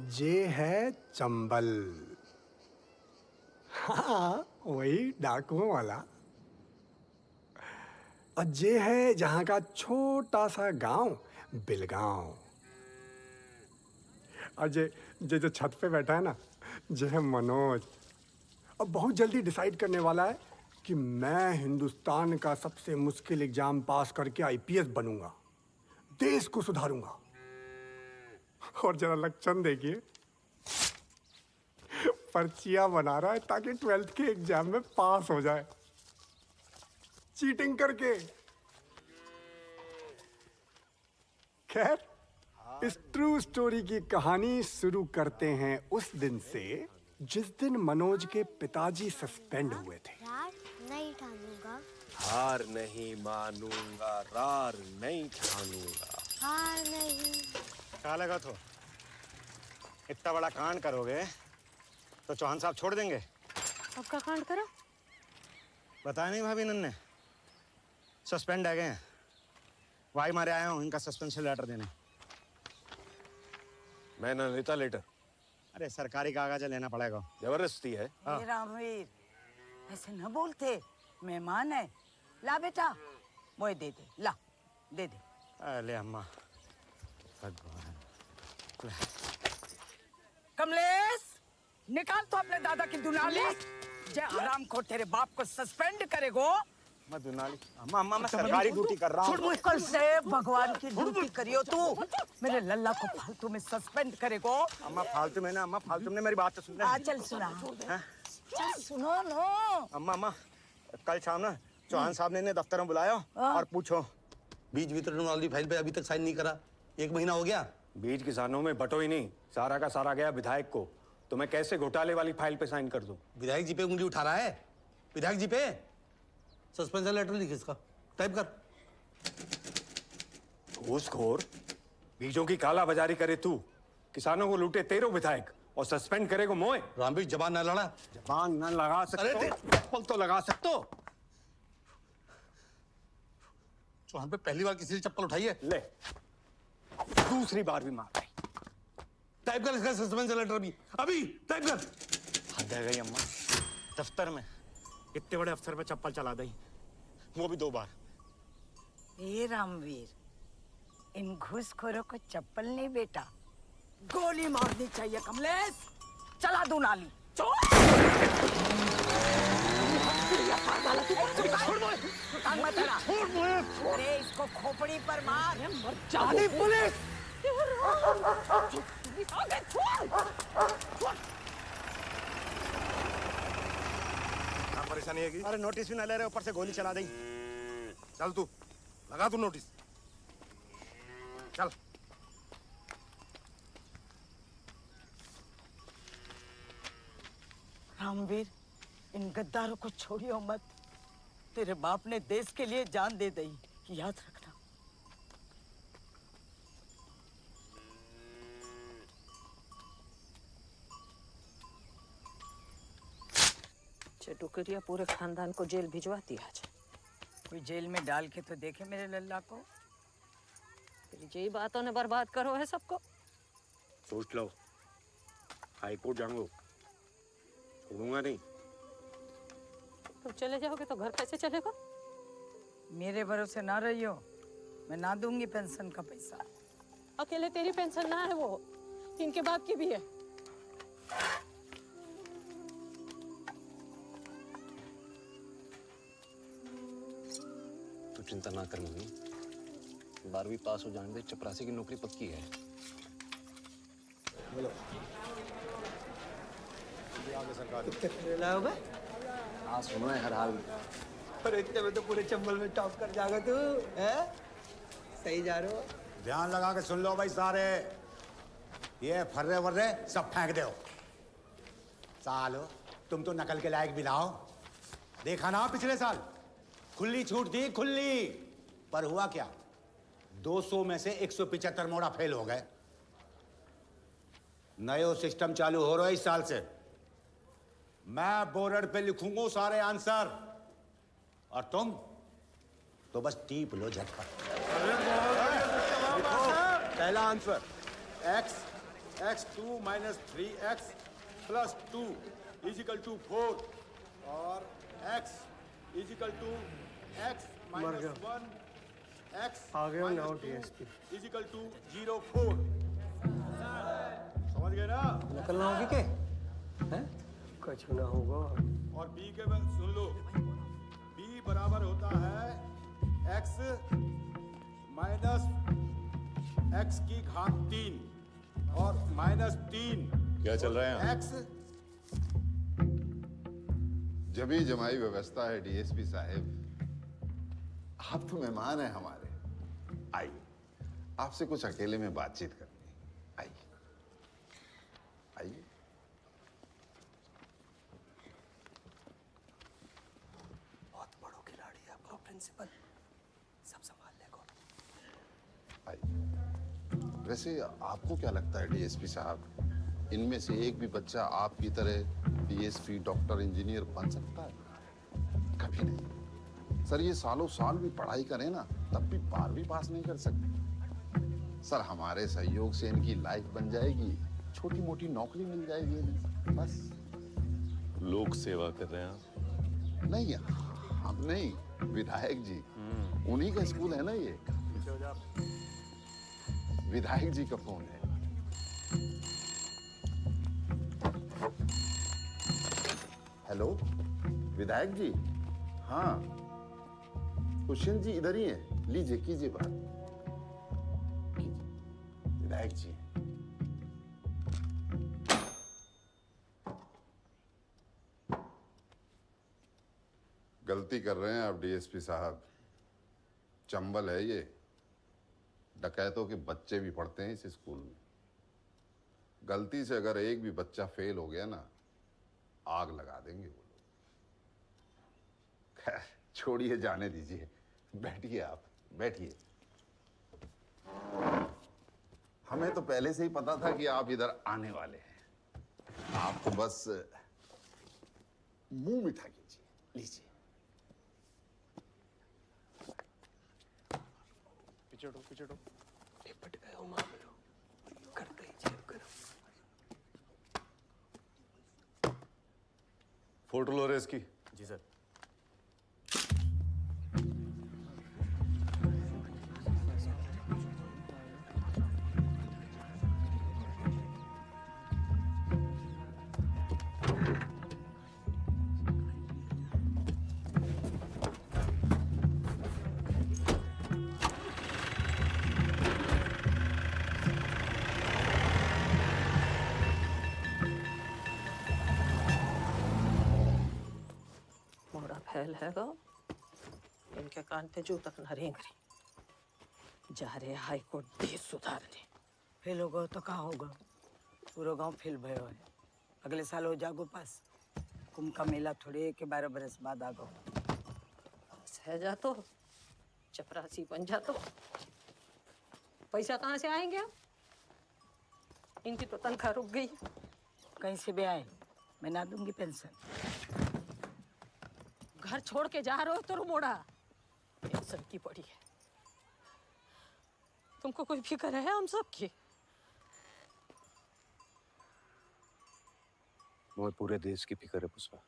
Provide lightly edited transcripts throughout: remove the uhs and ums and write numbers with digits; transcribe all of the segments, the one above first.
जे है चंबल। हाँ, वही डाकुओं वाला। और जे है जहां का छोटा सा गांव, बिलगांव। और जे जे जो छत पे बैठा है ना, जे है मनोज। और बहुत जल्दी डिसाइड करने वाला है कि मैं हिंदुस्तान का सबसे मुश्किल एग्जाम पास करके आईपीएस बनूंगा, देश को सुधारूंगा। और जरा लक्षण देखिए, पर्चियां बना रहा है ताकि 12th के एग्जाम में पास हो जाए, चीटिंग करके। खैर, इस ट्रू स्टोरी की कहानी शुरू करते हैं उस दिन से जिस दिन मनोज के पिताजी सस्पेंड हुए थे। रार नहीं ठानूंगा, हार नहीं मानूंगा, रार नहीं ठानूंगा। हार नहीं। क्या लगा तो इतना बड़ा कांड करोगे तो चौहान साहब छोड़ देंगे? अब का कांड करो? बताया नहीं भाभी नन्ने, सस्पेंड आ गए हैं। वाई मारे आया हूँ इनका सस्पेंशन लेटर देने। मैं ना लेता लेटर, अरे सरकारी कागज लेना पड़ेगा। जबरदस्ती है। हाँ। हे रामवीर, ऐसे न बोलते, मेहमान है। ला बेटा, मोए दे दे, ला दे दे। अरे अम्मा, भगवान। कमलेश, निकाल तो अपने दादा की दुनाली। जय हराम को तेरे बाप को सस्पेंड करेगो। मैं दुनाली अम्मा, अम्मा मैं सरकारी ड्यूटी कर रहा हूँ। कल से भगवान की ड्यूटी करियो तू। मेरे लल्ला को फालतू में सस्पेंड करेगो। अम्मा फालतू में ना, अम्मा फालतू में मेरी बात तो सुन ले। चल सुना, हाँ? चल सुनो नो। अम्मा अम्मा, कल शाम ना चौहान साहब ने इन्हें दफ्तर में बुलाया और पूछो। बीज वितरण वाली फाइल पे अभी तक साइन नहीं करा, 1 महीना हो गया। बीज किसानों में बटो ही नहीं, सारा का सारा गया विधायक को। तो मैं कैसे घोटाले वाली फाइल पे साइन कर दूं? विधायक जी पे उंगली उठा रहा है। विधायक जी पे सस्पेंशन लेटर लिख इसका, टाइप कर। घूसखोर, बीजों की काला बाजारी करे तू, किसानों को लूटे तेरो विधायक और सस्पेंड करे को मोए। रामवीर जबान ना लड़ा। जबान न लगा सकते हो, चप्पल तो लगा सकते हो। चौहान पे पहली बार किसी ने चप्पल उठाई है? ले, दूसरी बार भी मार रही। टाइप कर इसका सस्पेंशन लेटर अभी टाइप कर। हद है गई अम्मा, दफ्तर में इतने बड़े अफसर पे चप्पल चला दी, वो भी 2 बार। हे रामवीर, इन घूसखोरों को चप्पल नहीं बेटा, गोली मारनी चाहिए। कमलेश, चला दू नाली। अरे इसको खोपड़ी पर मार। जानी पुलिस। क्या परेशानी है? अरे नोटिस भी न ले रहे, ऊपर से गोली चला दी। चल तू लगा तू नोटिस, चल। रामवीर, इन गद्दारों को छोड़ियो मत। तेरे बाप ने देश के लिए जान दे दी, याद रखना। टुकड़िया पूरे खानदान को जेल भिजवाती आज। कोई जेल में डाल के तो देखे मेरे लल्ला को। तेरी यही बातों ने बर्बाद करो है सबको। सोच लो, हाई कोर्ट जाऊंगा, छोड़ूंगा नहीं। तुम चले जाओगे तो घर कैसे चलेगा? मेरे भरोसे ना रहियो, मैं ना दूंगी पेंशन का पैसा। अकेले तेरी पेंशन ना है, वो इनके बाप की भी है। तू चिंता ना कर मम्मी, 12वीं पास हो जाने दे, चपरासी की नौकरी पक्की है। बोलो। हाँ सुनो है हर हाल। अरे इतने में तो पूरे चंबल में टॉप कर जाएगा तू, हैं? सही जा रहे हो? ध्यान लगा के सुन लो भाई सारे, ये फर्रे वर्रे सब फेंक दो। सालो तुम तो नकल के लायक भी ना हो। देखा ना पिछले साल खुली छूट दी, खुली, पर हुआ क्या? 200 में से 175 मोड़ा फेल हो गए। नयो सिस्टम चालू हो रहा है इस साल से। मैं बोर्ड पे लिखूंगा सारे आंसर और तुम तो बस टीप लो झटपट। पहला answer x x2 minus 3x plus 2 is equal to 4 और x is equal to x minus 1 x आ गया now DSP। Is equal to 0 4। समझ गए ना? निकलना होगी के हैं? कुछ ना होगा। और b के बाद सुन लो, b बराबर होता है x माइनस x की घात 3 और माइनस 3। क्या चल रहा है यहाँ? x जमी जमाई व्यवस्था है डीएसपी साहब। आप तो मेहमान हैं हमारे। आइए, आपसे कुछ अकेले में बातचीत करनी है। आइए आइए। बहुत बड़ो खिलाड़ी है आपका प्रिंसिपल, सब संभाल लेगा। आइए। वैसे आपको क्या लगता है डीएसपी साहब, इनमें से एक भी बच्चा आपकी तरह डीएसपी, डॉक्टर, इंजीनियर बन सकता है? कभी नहीं। सर ये सालों साल भी पढ़ाई करें ना, तब भी 12वीं पास नहीं कर सकते। सर हमारे सहयोग से इनकी लाइफ बन जाएगी, छोटी मोटी नौकरी मिल जाएगी इन्हें, बस। लोक सेवा कर रहे हैं आप? नहीं, हम नहीं, विधायक जी, उन्हीं का स्कूल है ना ये। विधायक जी का फोन है। हेलो विधायक जी। हाँ कुशन जी इधर ही हैं, लीजिए कीजिए बात। विधायक जी गलती कर रहे हैं आप डीएसपी साहब। चंबल है ये, डकैतों के बच्चे भी पढ़ते हैं इस स्कूल में। गलती से अगर एक भी बच्चा फेल हो गया ना, आग लगा देंगे वो लोग। खैर छोड़िए, जाने दीजिए। बैठिए, आप बैठिए। हमें तो पहले से ही पता था कि आप इधर आने वाले हैं। आप तो बस मुंह मीठा कीजिए, लीजिए। पीछे हटो। निपट गए हो मामलो, करते ही चेक करो। फोटो लो रे इसकी। जी सर। मोड़ा फैल हैगा, इनके कान पे जू तक न रेंगरी। जा रहे हाई कोर्ट देश सुधारने। फेल होगा तो कहाँ होगा? पूरा गांव फेल भयो है। अगले साल हो जागो पास। कुंभ का मेला थोड़े के 12 बरस बाद आगो। सह जा तो चपरासी बन जा तो पैसा कहाँ से आएंगे अब? इनकी तो तनख्वाह रुक गई। कहीं से भी आए, मैं ना दूंगी पेंशन। घर छोड़ के जा रहे हो तो मोड़ा पेंशन की पड़ी है। तुमको कोई फिक्र है हम सब की? मुझे पूरे देश की फिक्र है पुष्पा।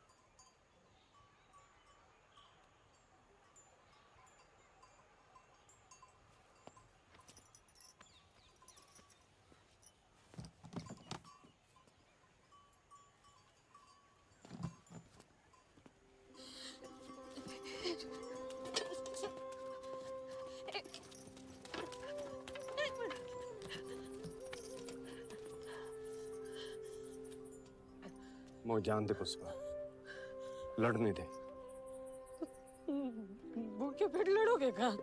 मुझे जान दे पुष्पा, लड़ने दे। भूखे पेट लड़ोगे का?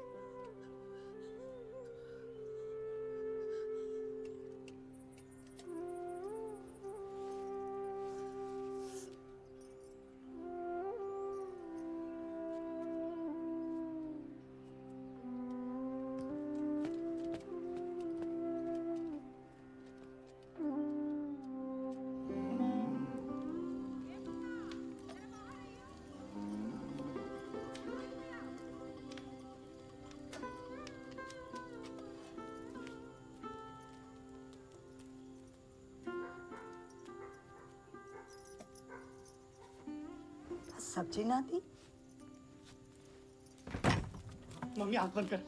सब्जी ना दी? मम्मी आंख बंद कर।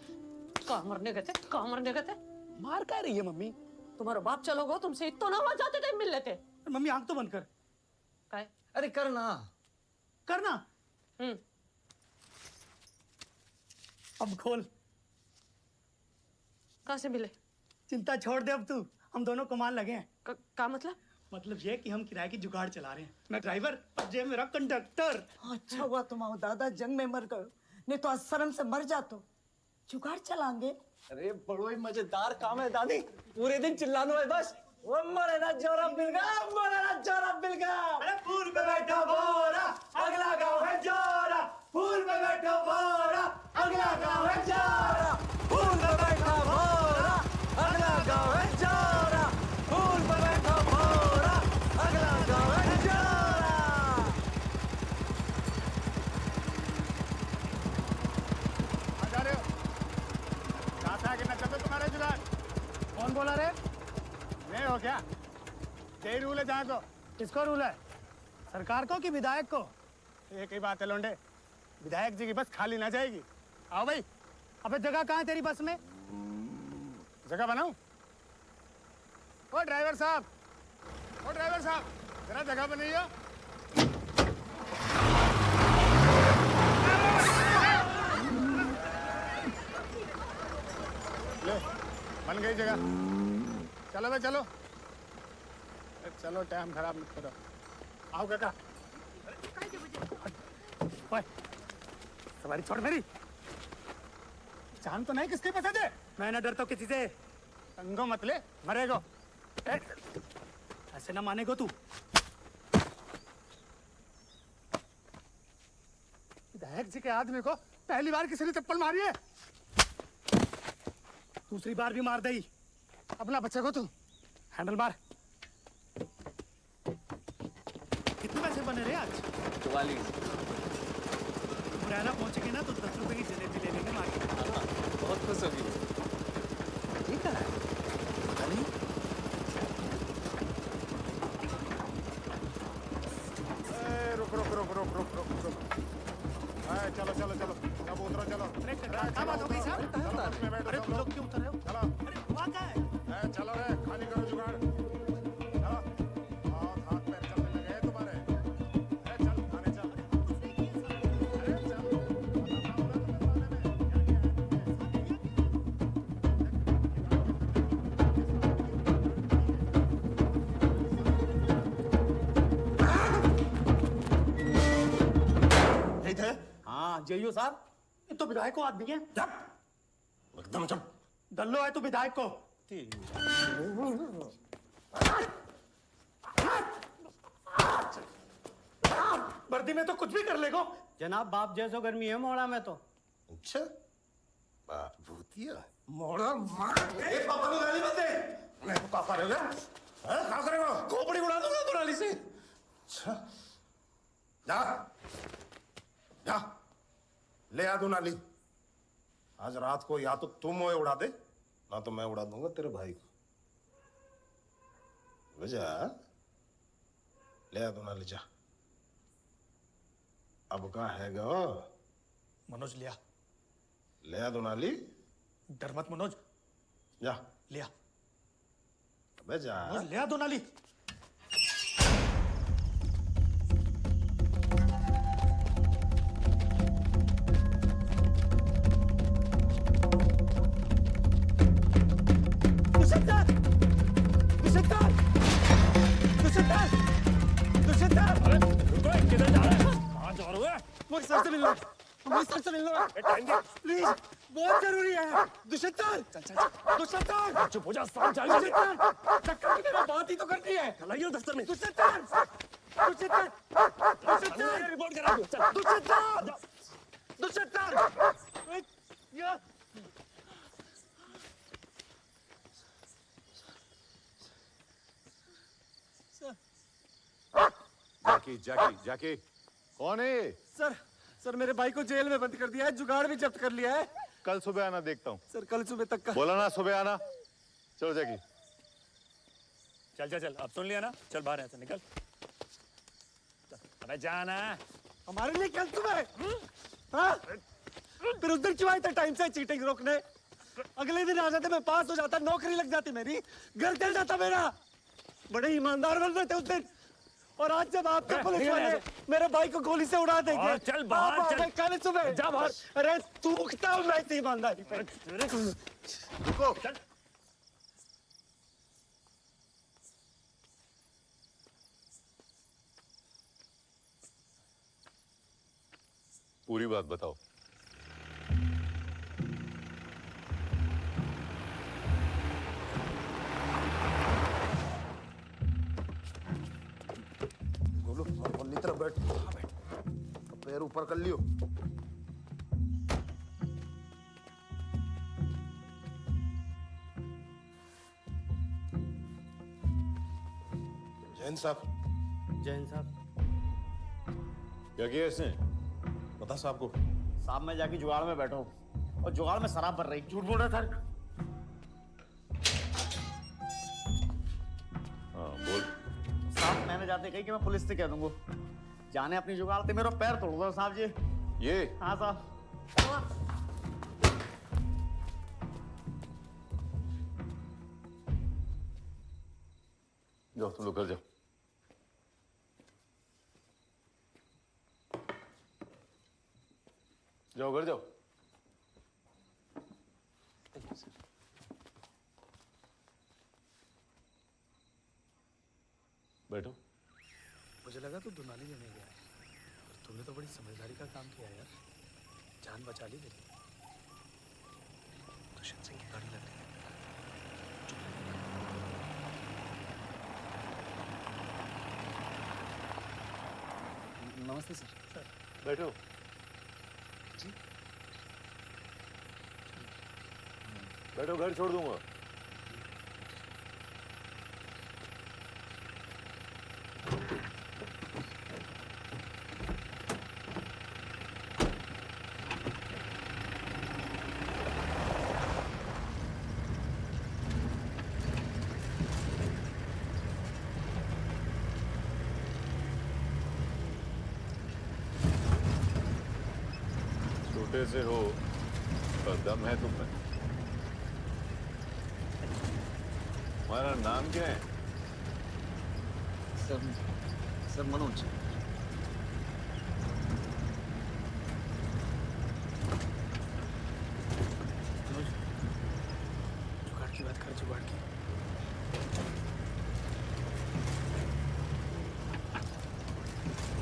कहाँ मरने गए थे? कहाँ मरने गए थे? मार क्या रही है मम्मी? तुम्हारा बाप चलो गो, तुमसे इतना ना हो जाते थे मिल लेते। मम्मी आंख तो बंद कर। काय? अरे करना करना। अब खोल। कहाँ से मिले? चिंता छोड़ दे अब तू, हम दोनों कमाल लगे हैं। का मतलब? मतलब ये कि हम किराए की जुगाड़ चला रहे हैं। मैं ड्राइवर और ये मेरा कंडक्टर। अच्छा हुआ तुम आओ दादा, जंग में मर गए, नहीं तो आज शर्म से मर जा। तो जुगाड़ चलाएंगे। अरे बड़ो ही मजेदार काम है दादी, पूरे दिन चिल्लाना है बस। वो मरे ना जोरा बिलगा, मरे ना जोरा बिलगा। अरे फूल पे बैठा बोरा, अगला गाँव है जोरा। फूल पे बैठा बोरा, अगला गाँव है जोरा। फूल पे बैठा बोरा, अगला गाँव है जोरा। फूल पे बैठा बोरा, अगला गाँव है जोरा। आ जा रहे हो? चाहता है कि न चलो तुम्हारे जुगाड़? कौन बोला रे? नहीं हो क्या? यही रूल है जहाँ को? किसको रूल है? सरकार को कि विधायक को? एक ही बात है लोंडे, विधायक जी की बस खाली ना जाएगी। आओ भाई। अबे जगह कहाँ है तेरी बस में? जगह बनाऊं? ओ ड्राइवर साहब, ओ ड्राइवर साहब, जरा जगह बनाइए। ले, बन गई जगह। चलो भाई चलो। चलो टाइम खराब मत करो। आओ काका। ओए, सवारी छोड़ मेरी। जान तो नहीं किसके पैसे दे? मैं ना डरता किसी से। अंगो मत ले, मरेगो। ऐसे ना मानेगो तू। विधायक जी के आदमी को पहली बार किसी ने चप्पल मारी है, दूसरी बार भी मार दई। अपना बच्चे को तू हैंडल मार। कितने पैसे बने रहे आज? 44। मुरैना पहुंचेगी ना तो 10 रुपए की जलेबी ले लेंगे मार्केट में। बहुत खुश होगी। ठीक है, पता नहीं। रुक रुक रुक रुक रुक रुक रुक। चलो चलो चलो, सब उतरो चलो। क्या बात हो गई साहब? चलो बस में बैठो। अरे तुम लोग क्यों उतर रहे हो? चलो। अरे हुआ क्या है? चलो रे, खाली करो जुगाड़। चलो। बहुत हाथ पैर चलने लगे हैं तुम्हारे। चल खाने चल। अरे चल। नहीं थे? हाँ जेईओ साहब, ये तो विधायक को आदमी है। एकदम चुप। दल्लो है तो विधायक को। वर्दी में तो कुछ भी कर लेगो। जनाब बाप जैसो गर्मी है मोड़ा में तो। अच्छा, बाप भूतिया मोड़ा मार। ए पापा को गाली मत दे। मैं तो पापा रे हैं? क्या करेगा? खोपड़ी उड़ा दूंगा तो नाली से। अच्छा, जा जा ले आ दो नाली। आज रात को या तो तुम मोए उड़ा दे, ना तो मैं उड़ा दूंगा तेरे भाई को। जा ले आ दो नाली, जा। अब कहाँ है गो? मनोज लिया। ले आ दो नाली। डर मत मनोज, जा लिया। अबे जा। मनोज ले आ दो नाली। सर से मिलना, सर से मिलना प्लीज, बहुत जरूरी है। दुष्यंतर, दुष्यंतर, चुप हो जा, साथ जा। चक्कर की मेरा बात ही तो करनी है। लाइए दफ्तर में। दुष्यंतर, दुष्यंतर, दुष्यंतर, रिपोर्ट करा दो। दुष्यंतर, दुष्यंतर, जैकी जैकी जैकी कौन है? सर मेरे भाई को जेल में बंद कर दिया है, जुगाड़ भी जब्त कर लिया है। कल सुबह आना, देखता हूँ। सर कल सुबह तक का। बोला ना सुबह आना। चलो जैकी। चल चल चल, अब सुन लिया ना, चल बाहर ऐसे निकल। अबे जाना, हमारे लिए कल सुबह हाँ? फिर उस दिन क्यों आए थे टाइम से चीटिंग रोकने? अगले दिन आ जाते, मैं पास हो जाता, नौकरी लग जाती मेरी, घर चल जाता मेरा। बड़े ईमानदार बन रहे थे उस दिन। और आज जब आपके पुलिस वाले मेरे भाई को गोली से उड़ा देंगे, चल बाहर चल। कल सुबह जा बाहर। अरे थूकता हूँ मैं इस ईमानदारी पे। रुको चल। पूरी बात बताओ। बोलो अपनी तरफ बैठ। पैर ऊपर कर लियो। जैन साहब। जैन साहब। क्या किया इसने? बता साहब को। साहब मैं जाके जुगाड़ में बैठा हूँ और जुगाड़ में शराब भर रही। झूठ बोल रहा था। हाँ बोल। साहब मैंने जाते कही कि मैं पुलिस से कह दूंगा। जाने अपनी जुगाड़ थे, मेरा पैर तोड़ दो साहब जी। ये हाँ साहब। जाओ तुम लोग घर जाओ। जाओ घर जाओ। बैठो। मुझे लगा तू दुनाली लेने गया है, और तूने तो बड़ी समझदारी का काम किया यार। जान बचा ली मेरी। दुष्यंत सिंह की गाड़ी लग रही है। नमस्ते सर। बैठो। जी। बैठो, घर छोड़ दूंगा। छोटे से हो पर दम है तुम में। तुम्हारा नाम क्या है? सर मनोज। जुगाड़ की बात कर, जुगाड़ की।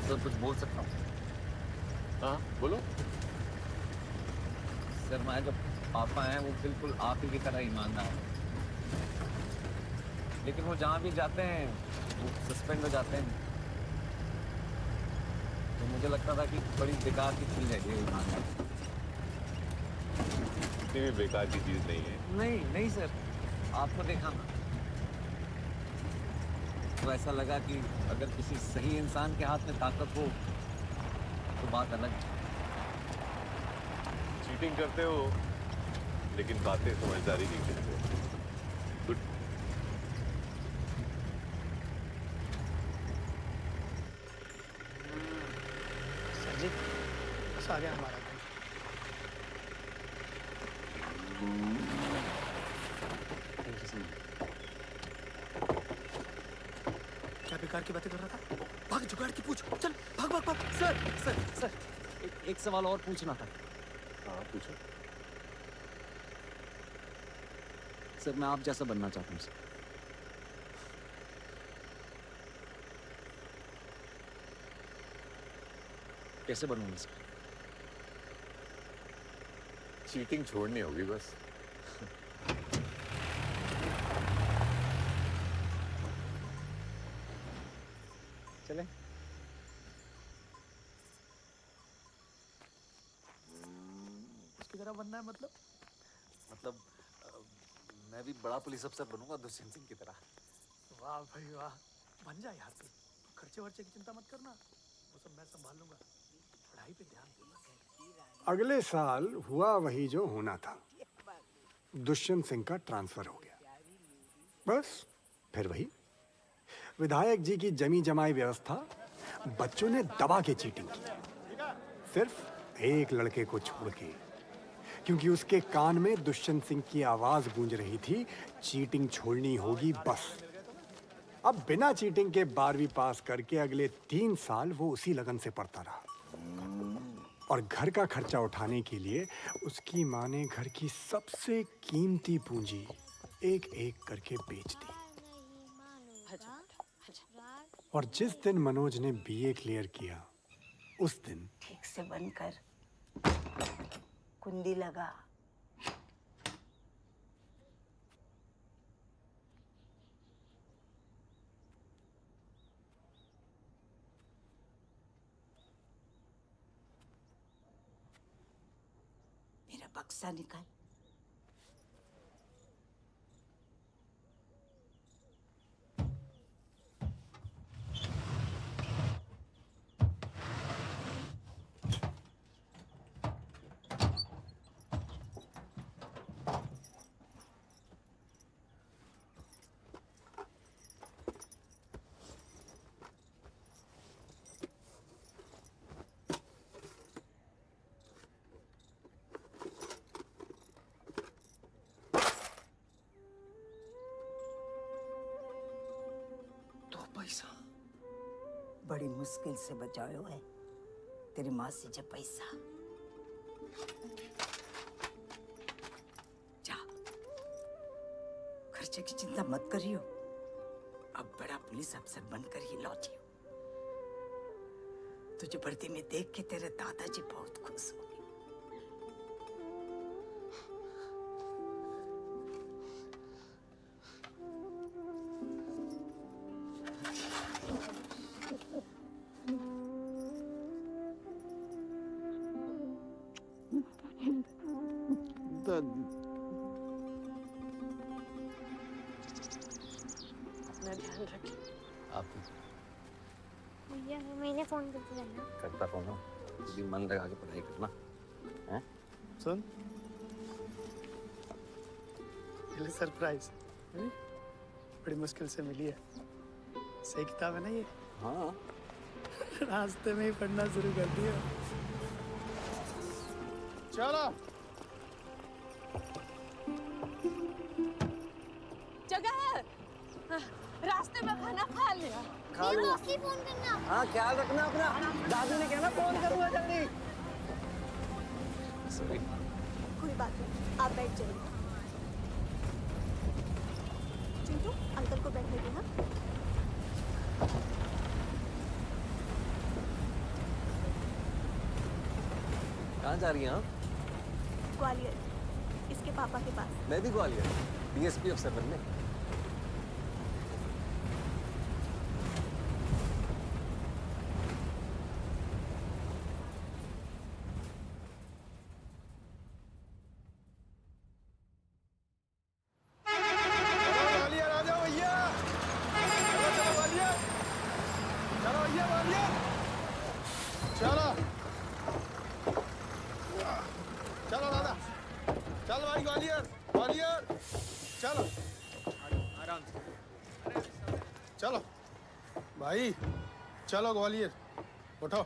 सर कुछ बोल सकता हूँ? हाँ बोलो। सर हमारे जो पापा हैं वो बिल्कुल आप ही की तरह ईमानदार हैं, लेकिन वो जहाँ भी जाते हैं वो सस्पेंड हो जाते हैं। तो मुझे लगता था कि बड़ी बेकार की चीज़ है ये ईमानदार। इतनी भी बेकार की चीज नहीं है। नहीं नहीं सर, आपको देखा ना तो ऐसा लगा कि अगर किसी सही इंसान के हाथ में ताकत हो तो बात अलग है। चीटिंग करते हो लेकिन बातें समझदारी की करते हो। गुड। सर जी बस आ गया हमारा घर। क्या बेकार की बातें कर रहा था? भाग, जुगाड़ की पूछ। चल भाग भाग भाग। सर सर सर एक सवाल और पूछना था। हाँ पूछो। सर मैं आप जैसा बनना चाहता हूँ सर। कैसे बनूंगा सर? चीटिंग छोड़नी होगी बस। चले। उसकी तरह बनना है मतलब मैं भी बड़ा पुलिस अफसर बनूंगा दुष्यंत सिंह की तरह। वाह भाई वाह, बन जा यार। तू खर्चे वर्चे की चिंता मत करना, वो सब मैं संभाल लूंगा। पढ़ाई पे ध्यान दे बस। अगले साल हुआ वही जो होना था। दुष्यंत सिंह का ट्रांसफर हो गया। बस फिर वही विधायक जी की जमी जमाई व्यवस्था बच्चों ने दबा के चीटिंग की। सिर्फ एक लड़के को छोड़ के, क्योंकि उसके कान में दुष्यंत सिंह की आवाज गूंज रही थी, चीटिंग छोड़नी होगी बस। अब बिना चीटिंग के 12वीं पास करके अगले 3 साल वो उसी लगन से पढ़ता रहा और घर का खर्चा उठाने के लिए उसकी माँ ने घर की सबसे कीमती पूंजी एक एक करके बेच दी। और जिस दिन मनोज ने बीए क्लियर किया, उस दिन ठीक से बंद कर, कुंडी लगा। मेरा बक्सा निकाल। बड़ी मुश्किल से बचायो है तेरी माँ से जो पैसा। जा, खर्चे की चिंता मत करियो। अब बड़ा पुलिस अफसर बनकर ही लौटियो। तुझे वर्दी में देख के तेरे दादाजी बहुत खुश हो। अपना ध्यान रखिए। आप भैया मैंने फोन करते रहना। करता रहूँगा, भी मन लगा के पढ़ाई करना है। सुन, ये सरप्राइज बड़ी मुश्किल से मिली है। सही किताब है ना ये? हाँ, रास्ते में ही पढ़ना शुरू कर दिया। चलो जगह है, रास्ते में खाना खा लिया। खा लो। फोन करना। हाँ, ख्याल रखना अपना। दादू ने कहना फोन करूँगा जल्दी। कोई बात नहीं, आप बैठ जाइए। चिंटू, अंकल को बैठने दे। हाँ, कहाँ जा रही हैं आप? ग्वालियर, इसके पापा के पास। मैं भी ग्वालियर, डीएसपी अफसर बनने। चलो दादा, चल भाई ग्वालियर, ग्वालियर, चलो आराम से, चलो भाई, चलो ग्वालियर, उठो।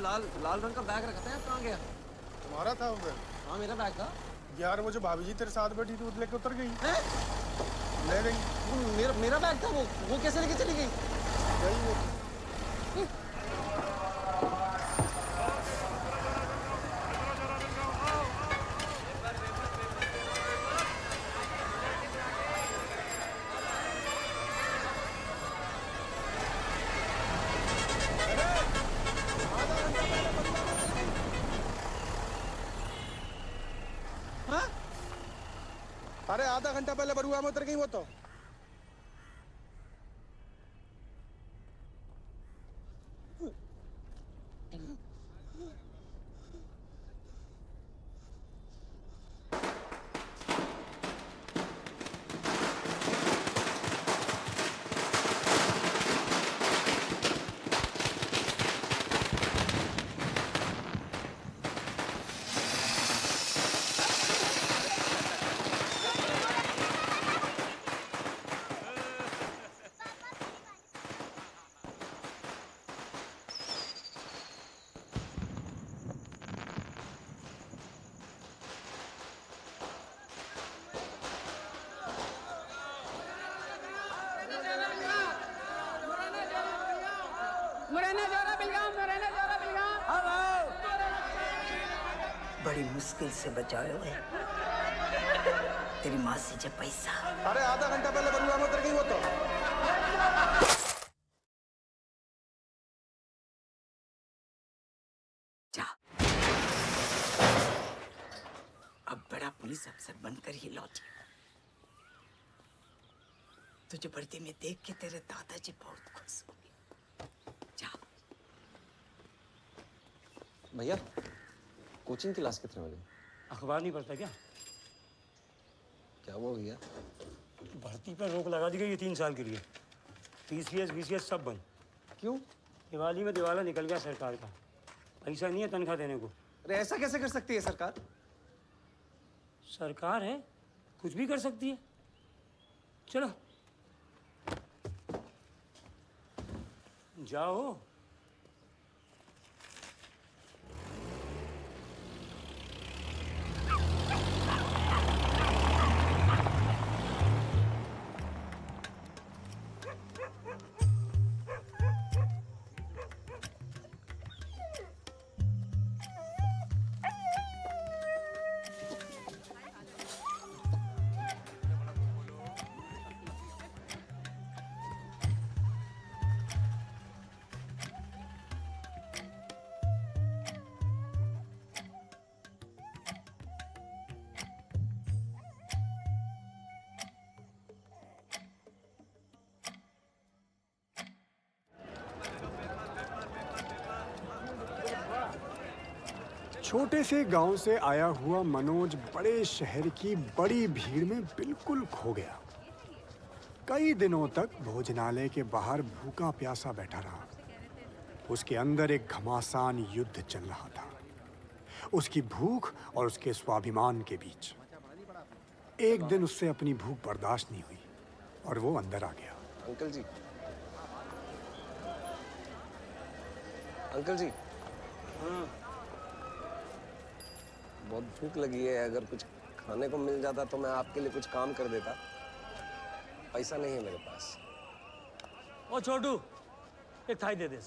लाल लाल रंग का बैग रखा था, कहाँ गया? तुम्हारा था उधर? हाँ, मेरा बैग था यार। वो जो भाभी जी तेरे साथ बैठी थी, वो लेके उतर गई। ले गई। मेरा बैग था, वो कैसे लेके चली गई? गई वो। अरे आधा घंटा पहले बरुआ में उतर गई वो तो। बड़ी मुश्किल से बचाए हुए तेरी मासी से पैसा। अरे आधा घंटा पहले बरुआ में उतर गई वो तो। जा अब बड़ा पुलिस अफसर बनकर ही लौटी। तुझे वर्दी में देख के तेरे दादाजी बहुत खुश होंगे। जा। भैया कोचिंग क्लास कितने बजे? अखबार नहीं पढ़ता क्या? क्या हुआ भैया? भर्ती पर रोक लगा दी गई है 3 साल के लिए। टीसीएस बीसीएस सब बंद। क्यों? दिवाली में दिवाला निकल गया सरकार का। पैसा नहीं है तनख्वाह देने को। अरे ऐसा कैसे कर सकती है सरकार? सरकार है, कुछ भी कर सकती है। चलो जाओ। छोटे से गांव से आया हुआ मनोज बड़े शहर की बड़ी भीड़ में बिल्कुल खो गया। कई दिनों तक भोजनालय के बाहर भूखा प्यासा बैठा रहा। उसके अंदर एक घमासान युद्ध चल रहा था, उसकी भूख और उसके स्वाभिमान के बीच। एक दिन उससे अपनी भूख बर्दाश्त नहीं हुई और वो अंदर आ गया। अंकल जी, अंकल जी। हाँ। बहुत भूख लगी है, अगर कुछ खाने को मिल जाता तो मैं आपके लिए कुछ काम कर देता। पैसा नहीं है मेरे पास। ओ छोटू, एक थाई दे दे।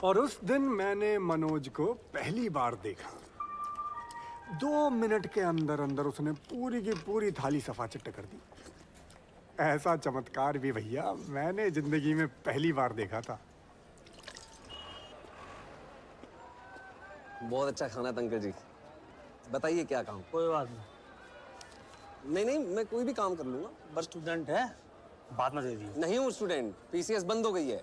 और उस दिन मैंने मनोज को पहली बार देखा। 2 मिनट के अंदर अंदर उसने पूरी की पूरी थाली सफाचट कर दी। ऐसा चमत्कार भी भैया मैंने जिंदगी में पहली बार देखा था। बहुत अच्छा खाना था अंकल जी। बताइए क्या काम? कोई बात नहीं। नहीं नहीं, मैं कोई भी काम कर लूंगा। बस स्टूडेंट है, बाद में दे दिए। नहीं हूँ स्टूडेंट, पीसीएस बंद हो गई है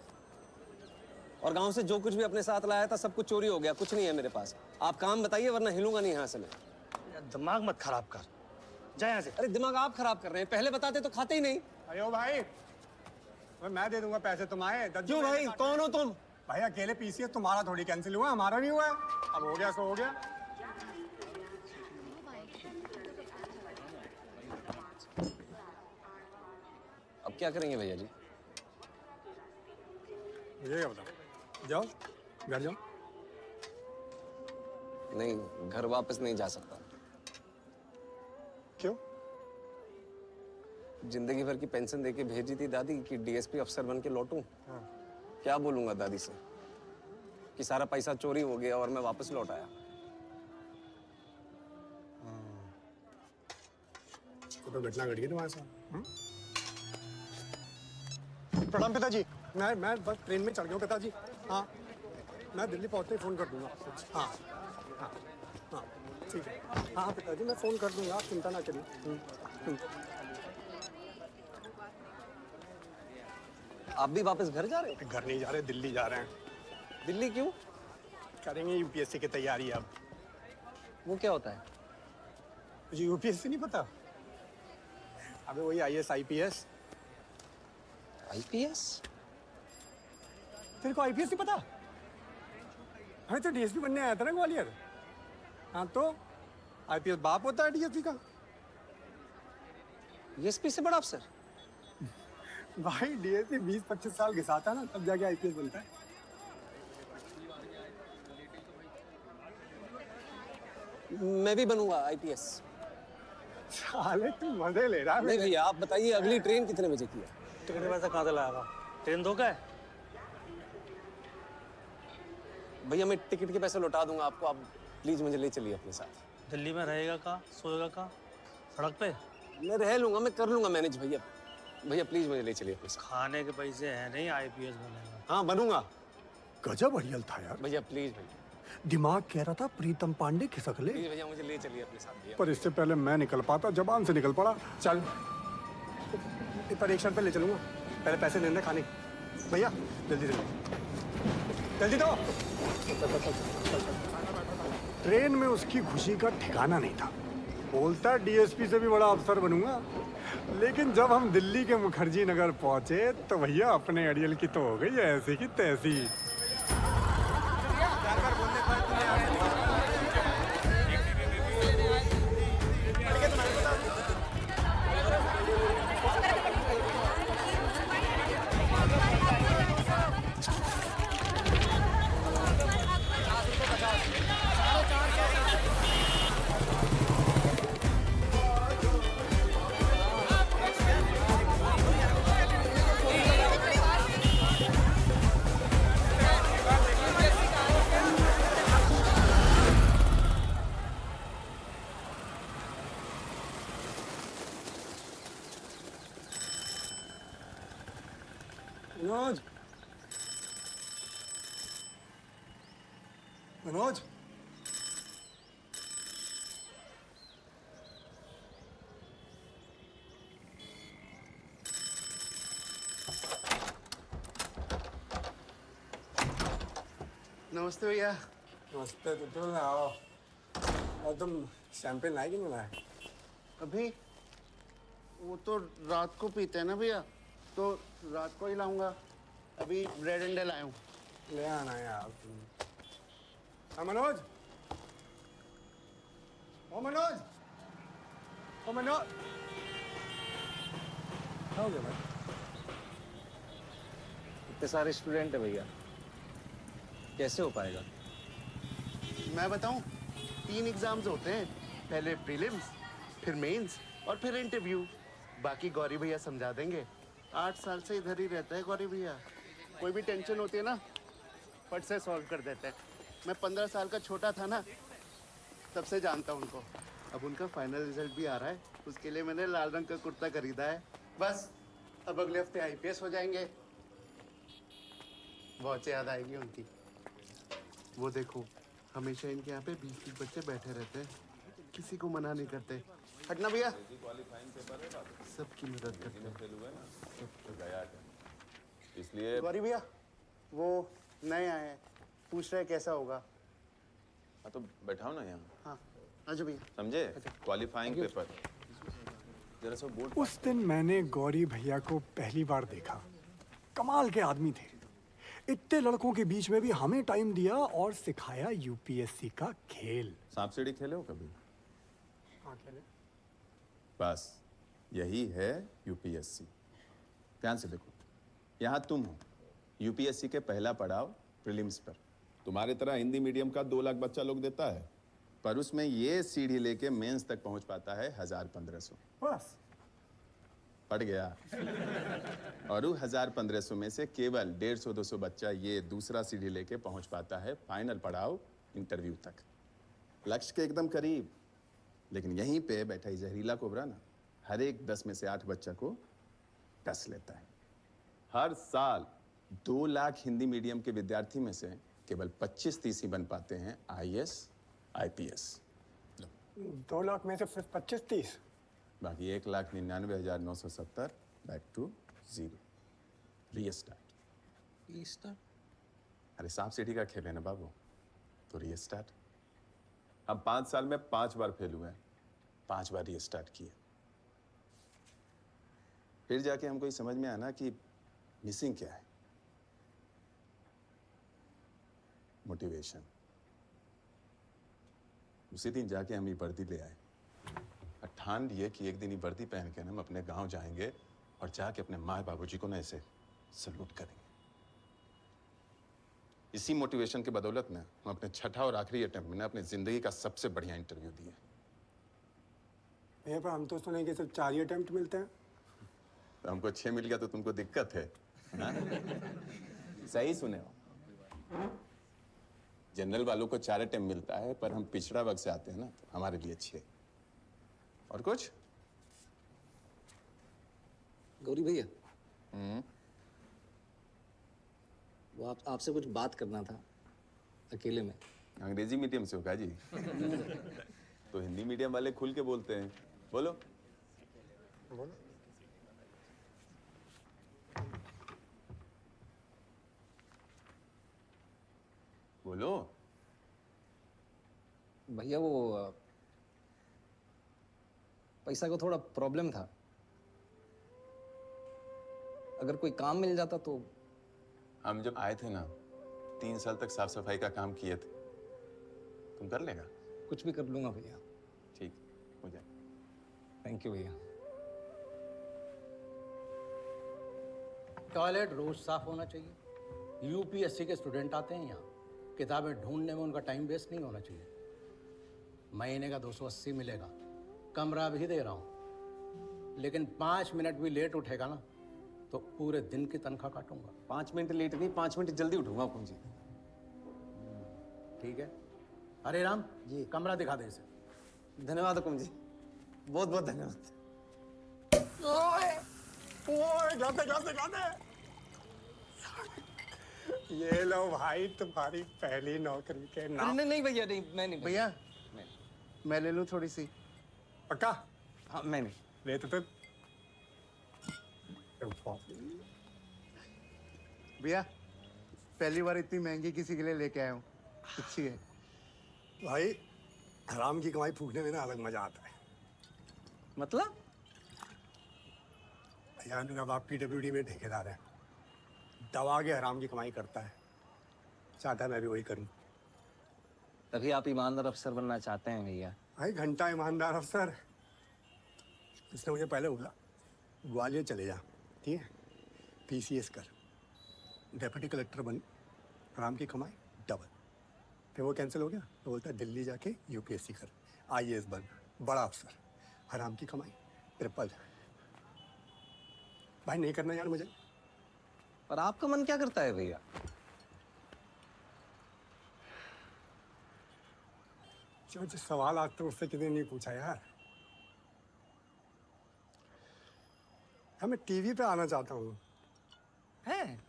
और गांव से जो कुछ भी अपने साथ लाया था सब कुछ चोरी हो गया। कुछ नहीं है मेरे पास। आप काम बताइए वरना हिलूंगा नहीं यहाँ से मैं। दिमाग मत खराब कर, जा यहाँ से। अरे दिमाग आप खराब कर रहे हैं, पहले बताते तो खाते ही नहीं। अयो भाई, मैं दे दूंगा पैसे तुम्हारे। क्यों भाई, कौन हो तुम? भाई अकेले पीसीएस तुम्हारा थोड़ी कैंसिल हुआ, हमारा भी हुआ है। अब हो गया सो हो गया। अब क्या करेंगे भैया जी? मुझे क्या बताओ। जाओ घर जाओ। नहीं, घर वापस नहीं जा सकता। क्यों? जिंदगी भर की पेंशन देके भेजी थी दादी कि डीएसपी अफसर बन के लौटूं। हाँ। क्या बोलूंगा दादी से कि सारा पैसा चोरी हो गया और मैं वापस लौट आया। तो घटना घट गई तुम्हारे साथ। प्रणाम पिताजी। मैं बस ट्रेन में चढ़ गया हूँ पिताजी। हाँ, मैं दिल्ली पहुँचते ही फोन कर दूंगा। हाँ हाँ हाँ ठीक है। हाँ पिताजी मैं फोन कर दूंगा, आप चिंता ना करिए। आप भी वापस घर जा रहे हैं? घर नहीं जा रहे, दिल्ली जा रहे हैं। दिल्ली क्यों? करेंगे यूपीएससी की तैयारी अब। वो क्या होता है? तुझे यूपीएससी नहीं पता? अबे वही आईएएस आईपीएस। आईपीएस? तेरे को आईपीएस नहीं पता? अरे तो डीएसपी बनने आया था ना ग्वालियर। हाँ तो आईपीएस बाप होता है डीएसपी का। डीएसपी से बड़ा अफसर? भाई डीएसपी 20-25 साल घिसाता ना, तब जाके आईपीएस बनता है। मैं भी बनूंगा आईपीएस। साले तू मजे ले रहा है। नहीं भैया आप बताइए अगली ट्रेन कितने बजे की है? टिकट पैसा कहाँ से लाएगा? ट्रेन धोखा है? भैया मैं टिकट के पैसे लौटा दूंगा आपको, आप प्लीज मुझे ले चलिए अपने साथ। दिल्ली में रहेगा कहाँ, सोएगा कहाँ? सड़क पे? मैं रह लूंगा, मैं कर लूंगा मैनेज भैया। भैया प्लीज मुझे ले चलिए अपने साथ। खाने के पैसे हैं नहीं, IPS बनेगा। हाँ बनूंगा। गजब अड़ियल था यार। भैया प्लीज भैया। दिमाग कह रहा था प्रीतम पांडे खिसक ले, प्लीज भैया मुझे ले चलिए अपने साथ भैया। पर इससे पहले मैं निकल पाता, जबान से निकल पड़ा। चल पर एक शर्त पे ले चलूंगा, पहले पैसे देने खाने। भैया जल्दी जल्दी दो। ट्रेन में उसकी खुशी का ठिकाना नहीं था। बोलता DSP से भी बड़ा अफसर बनूंगा, लेकिन जब हम दिल्ली के मुखर्जी नगर पहुंचे तो भैया अपने अड़ियल की तो हो गई ऐसी की तैसी। मनोज, मनोज, नमस्ते भैया। नमस्ते। तो आओ। और तुम शैंपेन लाए कि नहीं लाए? अभी वो तो रात को पीते हैं ना भैया, तो रात को ही लाऊंगा। अभी ब्रेड एंड लाया हूँ। ले आना यार तुम। हाँ मनोज, ओ मनोज, ओ मनोज, क्या हो गया भाई? इतने सारे स्टूडेंट है भैया, कैसे हो पाएगा? मैं बताऊं, 3 एग्जाम्स होते हैं, पहले प्रीलिम्स, फिर मेंस और फिर इंटरव्यू। बाकी गौरी भैया समझा देंगे। 8 साल से इधर ही रहता है गौरी भैया। कोई भी टेंशन होती है ना, फट से सॉल्व कर देते हैं। मैं 15 साल का छोटा था ना, तब से जानता हूँ उनको। अब उनका फाइनल रिजल्ट भी आ रहा है, उसके लिए मैंने लाल रंग का कुर्ता खरीदा है। बस अब अगले हफ्ते IPS हो जाएंगे। बहुत से याद आएगी उनकी। वो देखो, हमेशा इनके यहाँ पे 20-30 बच्चे बैठे रहते हैं, किसी को मना नहीं करते। हटना भैया, सबकी मदद करते हैं। इसलिए गौरी भैया, वो नए आए हैं, पूछ रहे कैसा होगा। हाँ तो बैठाओ ना यहाँ। हाँ आजो भैया। समझे? क्वालिफाइंग पेपर जरा सा बोर्ड। उस दिन मैंने गौरी भैया को पहली बार देखा। कमाल के आदमी थे। इतने लड़कों के बीच में भी हमें टाइम दिया और सिखाया UPSC का खेल। सांप सीढ़ी खेले हो कभी? हाँ खेले। बस यही है UPSC। ध्यान से देखो, यहाँ तुम हो UPSC के पहला पड़ाव प्रीलिम्स पर। तुम्हारे तरह हिंदी मीडियम का 2 लाख बच्चा लोग देता है, पर उसमें ये सीढ़ी लेके मेंस तक पहुंच पाता है 1000-1500। बस पड़ गया। और 1000-1500 में से केवल 150-200 बच्चा ये दूसरा सीढ़ी लेके पहुंच पाता है फाइनल पड़ाव इंटरव्यू तक। लक्ष्य के एकदम करीब। लेकिन यहीं पे बैठा ही जहरीला कोबरा ना, हर एक 10 में से 8 बच्चा को टस लेता है। हर साल 2 लाख हिंदी मीडियम के विद्यार्थी में से केवल 25-30 ही बन पाते हैं IAS IPS। 2 लाख में से सिर्फ 25-30। बाकी 1,99,970 बैक टू 0। रीस्टार्ट। अरे सांप सीढ़ी का खेल है ना बाबू, तो रीस्टार्ट। हम 5 साल में 5 बार फेल हुए, 5 बार रीस्टार्ट किए। फिर जाके हमको ये समझ में आया ना कि मिसिंग क्या है। मोटिवेशन। उसी दिन जाके हम ये वर्दी ले आए और ठान लिए कि एक दिन ये वर्दी पहन के हम अपने गांव जाएंगे और जाके अपने माँ बाबूजी को ना ऐसे सलूट करेंगे। इसी मोटिवेशन के बदौलत ना हम अपने छठा और आखिरी अटेम्प्ट में ना अपनी जिंदगी का सबसे बढ़िया इंटरव्यू दिए। भैया पर हम तो सुने कि सिर्फ 4 ही अटेम्प्ट मिलते हैं। तो हमको 6 मिल गया तो तुमको दिक्कत है हाँ? सही सुने हो। जनरल वालों को 4 अटेम्प्ट मिलता है, पर हम पिछड़ा वर्ग से आते हैं ना, तो हमारे लिए 6। और कुछ गौरी भैया, वो आपसे कुछ बात करना था अकेले में। अंग्रेजी मीडियम से होगा जी। तो हिंदी मीडियम वाले खुल के बोलते हैं, बोलो। बोलो। बोलो भैया वो पैसा को थोड़ा प्रॉब्लम था, अगर कोई काम मिल जाता तो। हम जब आए थे ना 3 साल तक साफ सफाई का काम किए थे, तुम कर लेगा? कुछ भी कर लूंगा भैया। ठीक हो जाए। थैंक यू भैया। टॉयलेट रोज साफ होना चाहिए। यूपीएससी के स्टूडेंट आते हैं यहाँ, किताबें ढूंढने में उनका टाइम वेस्ट नहीं होना चाहिए। महीने का 280 मिलेगा, कमरा भी दे रहा हूँ, लेकिन 5 मिनट भी लेट उठेगा ना तो पूरे दिन की तनख्वाह काटूंगा। 5 मिनट लेट नहीं, 5 मिनट जल्दी उठूंगा पूंजी। ठीक है। अरे राम जी, कमरा दिखा दे इसे। धन्यवाद हुकुम जी, बहुत बहुत धन्यवाद। ओए गाते। ये लो भाई तुम्हारी पहली नौकरी के नाम। नहीं भैया, नहीं मैं नहीं। भैया मैं ले लूं थोड़ी सी? पक्का? हाँ मैं नहीं। ले तो भैया पहली बार इतनी महंगी किसी के लिए लेके आया हूँ, अच्छी है। भाई हराम की कमाई फूकने में ना अलग मजा आता है। मतलब? भैया मेरा बाप PWD में ठेकेदार है, दवा के हराम की कमाई करता है, चाहता है मैं भी वही करूं। तभी आप ईमानदार अफसर बनना चाहते हैं भैया। भाई घंटा ईमानदार अफसर। उसने मुझे पहले बोला ग्वालियर चले जा, ठीक है, PCS कर, डेप्यूटी कलेक्टर बन, हराम की कमाई डबल। फिर वो कैंसिल हो गया तो बोलता है दिल्ली जाके UPSC कर, IAS बन, बड़ा अफसर, हराम की कमाई ट्रिपल। भाई नहीं करना यार मुझे। पर आपका मन क्या करता है भैया? जो सवाल आज तो उससे किसी ने नहीं पूछा यार। मैं टीवी पे आना चाहता हूँ। हैं?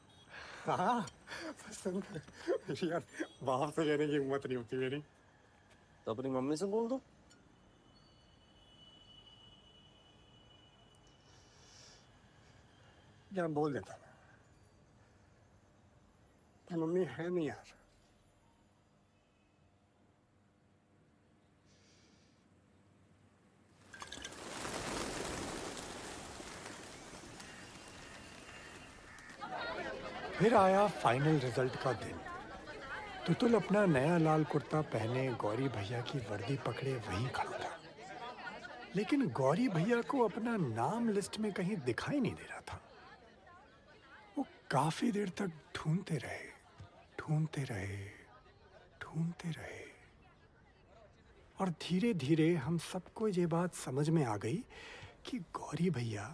हाँ पसंद यार, बाहर से लेने की हिम्मत नहीं होती मेरी। तो अपनी मम्मी से बोल दो। क्या बोल देता मैं, मम्मी है नहीं यार। फिर आया फाइनल रिजल्ट का दिन। तुतुल अपना नया लाल कुर्ता पहने गौरी भैया की वर्दी पकड़े वहीं खड़ा था, लेकिन गौरी भैया को अपना नाम लिस्ट में कहीं दिखाई नहीं दे रहा था। वो काफी देर तक ढूंढते रहे और धीरे धीरे हम सबको ये बात समझ में आ गई कि गौरी भैया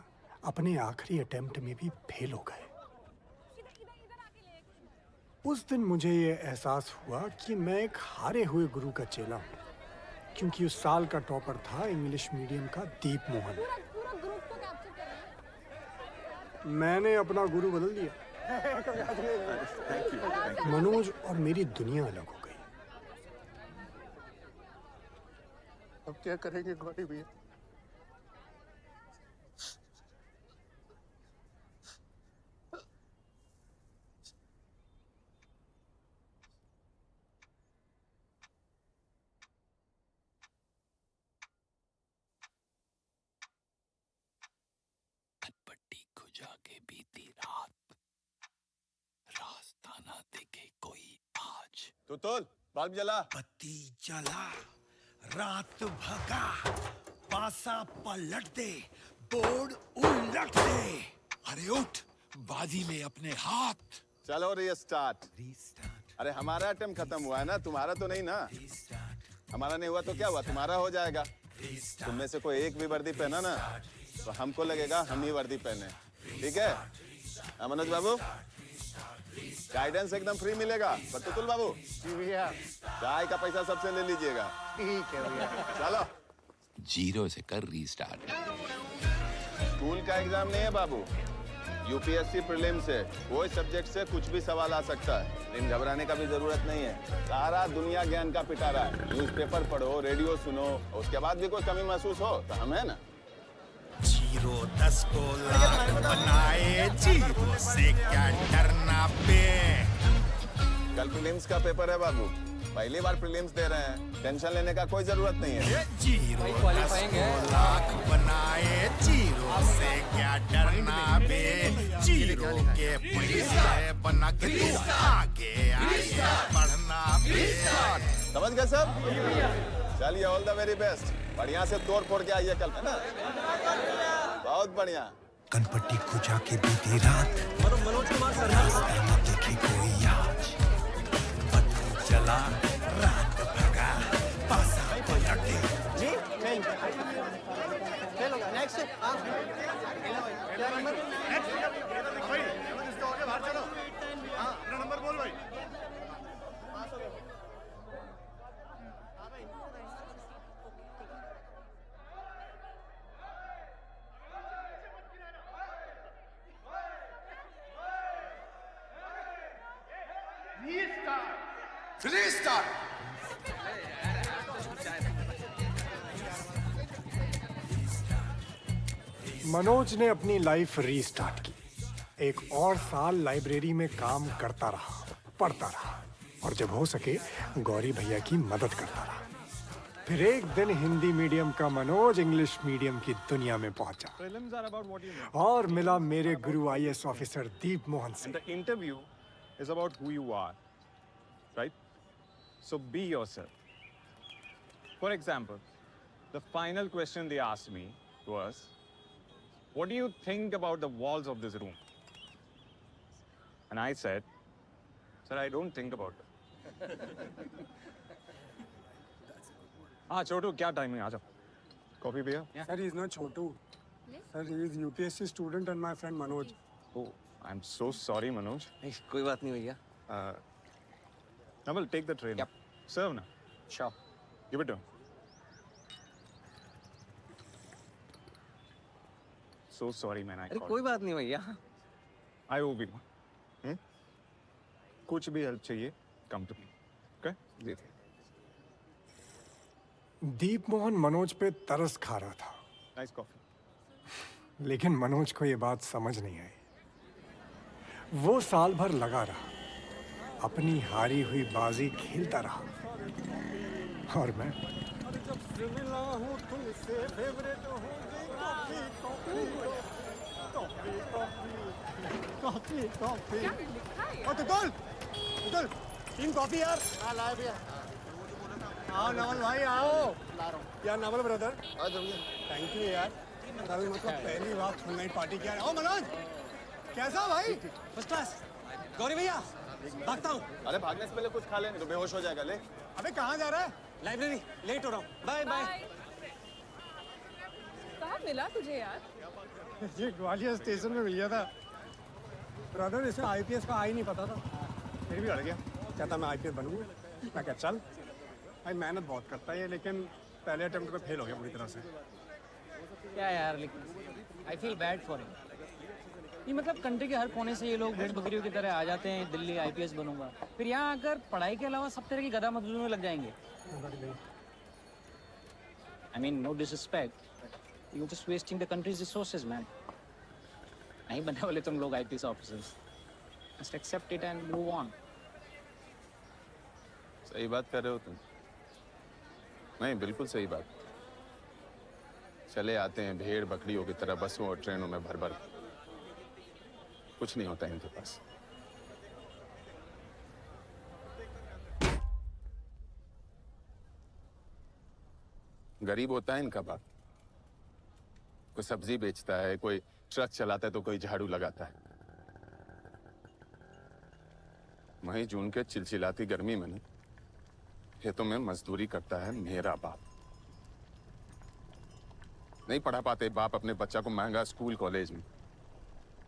अपने आखिरी अटेम्प्ट में भी फेल हो गए। उस दिन मुझे ये एहसास हुआ कि मैं एक हारे हुए गुरु का चेला हूँ, क्योंकि उस साल का टॉपर था इंग्लिश मीडियम का दीप मोहन। मैंने अपना गुरु बदल दिया। मनोज और मेरी दुनिया अलग हो गई। अब क्या करेंगे गौरी भैया? पट्टी खुजा के बीती रात, रास्ता ना देखे कोई आज। तुतुल बल्ब जला। बत्ती जला, रात भगा, पासा पलट दे, बोर्ड उलट दे। अरे उठ, बाजी में अपने हाथ। चलो रीस्टार्ट। अरे हमारा अटेम्प्ट खत्म हुआ है ना, तुम्हारा तो नहीं ना। हमारा नहीं हुआ तो क्या हुआ, तुम्हारा हो जाएगा। तुम में से कोई एक भी वर्दी पहना ना तो हमको लगेगा हम ही वर्दी पहने, ठीक है? मनोज बाबू, गाइडेंस एकदम फ्री मिलेगा। पर तुतुल बाबू, भैया चाय का पैसा सबसे ले लीजिएगा। ठीक है भैया। चलो। 0 से कर रीस्टार्ट। स्कूल का एग्जाम नहीं है बाबू, यूपीएससी प्रीलिम से कोई सब्जेक्ट से कुछ भी सवाल आ सकता है, लेकिन घबराने का भी जरूरत नहीं है। सारा दुनिया ज्ञान का पिटारा है। न्यूज़पेपर पढ़ो, रेडियो सुनो, उसके बाद भी कोई कमी महसूस हो तो हम है ना। 0 10 को लाख बनाए, 0 से क्या डरना बे। कल प्रीलिम्स का पेपर है बाबू, पहली बार प्रीलिम्स दे रहे हैं, टेंशन लेने का कोई जरूरत नहीं है। 0 10 को लाख बनाए, 0 से क्या डरना बे। 0 के पैसे बना के तू आगे आगे बढ़ना बे। समझ गए सब? चलिए, ऑल द वेरी बेस्ट। बढ़िया से तोड़ फोड़ के आइए कल, है ना? बहुत बढ़िया। कनपट्टी खुजा के बीती रात, मनोज कुमार सर देखे कोई आज, बदली चला रात भगा, पासा पलटे। जी फेल होगा। नेक्स्ट क्या नंबर? भाई इसका आगे बाहर चलो। हाँ, अपना नंबर बोल भाई। रीस्टार्ट। मनोज ने अपनी लाइफ रीस्टार्ट की। एक और साल लाइब्रेरी में काम करता रहा, पढ़ता रहा और जब हो सके गौरी भैया की मदद करता रहा। फिर एक दिन हिंदी मीडियम का मनोज इंग्लिश मीडियम की दुनिया में पहुंचा और मिला मेरे गुरु आईएएस ऑफिसर दीप मोहन से। The interview is about who you are, right? So be yourself. For example, the final question they asked me was, what do you think about the walls of this room? And I said, sir, I don't think about it. हाँ छोटू, क्या timing? आ जाओ, coffee भैया। Sir, he is not Chotu. Sir, he is UPSC student and my friend Manoj. Oh, I'm so sorry, Manoj. कोई बात नहीं भैया। Naval, take the tray. Yep. Serve na. Sure. Give it to him. So sorry, man. I अरे called. कोई बात नहीं भैया। I owe you. कुछ भी हेल्प चाहिए, come to me. Okay? देखिए। दीप मोहन मनोज पे तरस खा रहा था, Nice coffee. लेकिन मनोज को ये बात समझ नहीं आई। वो साल भर लगा रहा, अपनी हारी हुई बाजी खेलता रहा और मैं तुतुल, 3 कॉफी यार। हाँ लाए भैया। आओ नवल भाई आओ। ला रहा हूँ। यार नवल ब्रदर। थैंक यू यार। कल मतलब पहली बार फुल नाइट पार्टी किया। ओ मनोज, कैसा भाई? First class. गौरी भैया, भागता हूँ। अरे भागने से पहले कुछ खा ले, नहीं तो बेहोश हो जाएगा। ले। अबे कहाँ जा रहा है? लाइब्रेरी, लेट हो रहा हूँ। Bye bye. कहाँ मिला तुझे यार? ये ग्वालियर स्टेशन में मिल गया था। ब्रदर, इसे आईपीएस का आ ही नहीं पता था, फिर भी अड़ गया। कहता मैं आईपीएस बनूंगा। मैं क्या चल भाई, मेहनत बहुत करता है ये, लेकिन पहले अटेम्प्ट में फेल हो गया पूरी तरह से। क्या यार, लेकिन I feel bad for him. ये मतलब कंट्री के हर कोने से ये लोग भेड़ बकरियों की तरह आ जाते हैं, दिल्ली आईपीएस बनूंगा, फिर यहाँ आकर पढ़ाई के अलावा सब तरह की गधा मजदूरी में लग जाएंगे। I mean no disrespect, you just wasting the country's resources man. नहीं बनने वाले तुम लोग IPS officers. Just accept it and move on. सही बात कर रहे हो तुम। नहीं, बिल्कुल सही बात। चले आते हैं भेड़ बकरियों की तरह बसों और ट्रेनों में भर भर। कुछ नहीं होता इनके पास। गरीब होता है इनका बाप। कोई सब्जी बेचता है, कोई ट्रक चलाता है, तो कोई झाड़ू लगाता है। मई जून के चिलचिलाती गर्मी में खेतों में मजदूरी करता है मेरा बाप। नहीं पढ़ा पाते बाप अपने बच्चा को महंगा स्कूल कॉलेज में,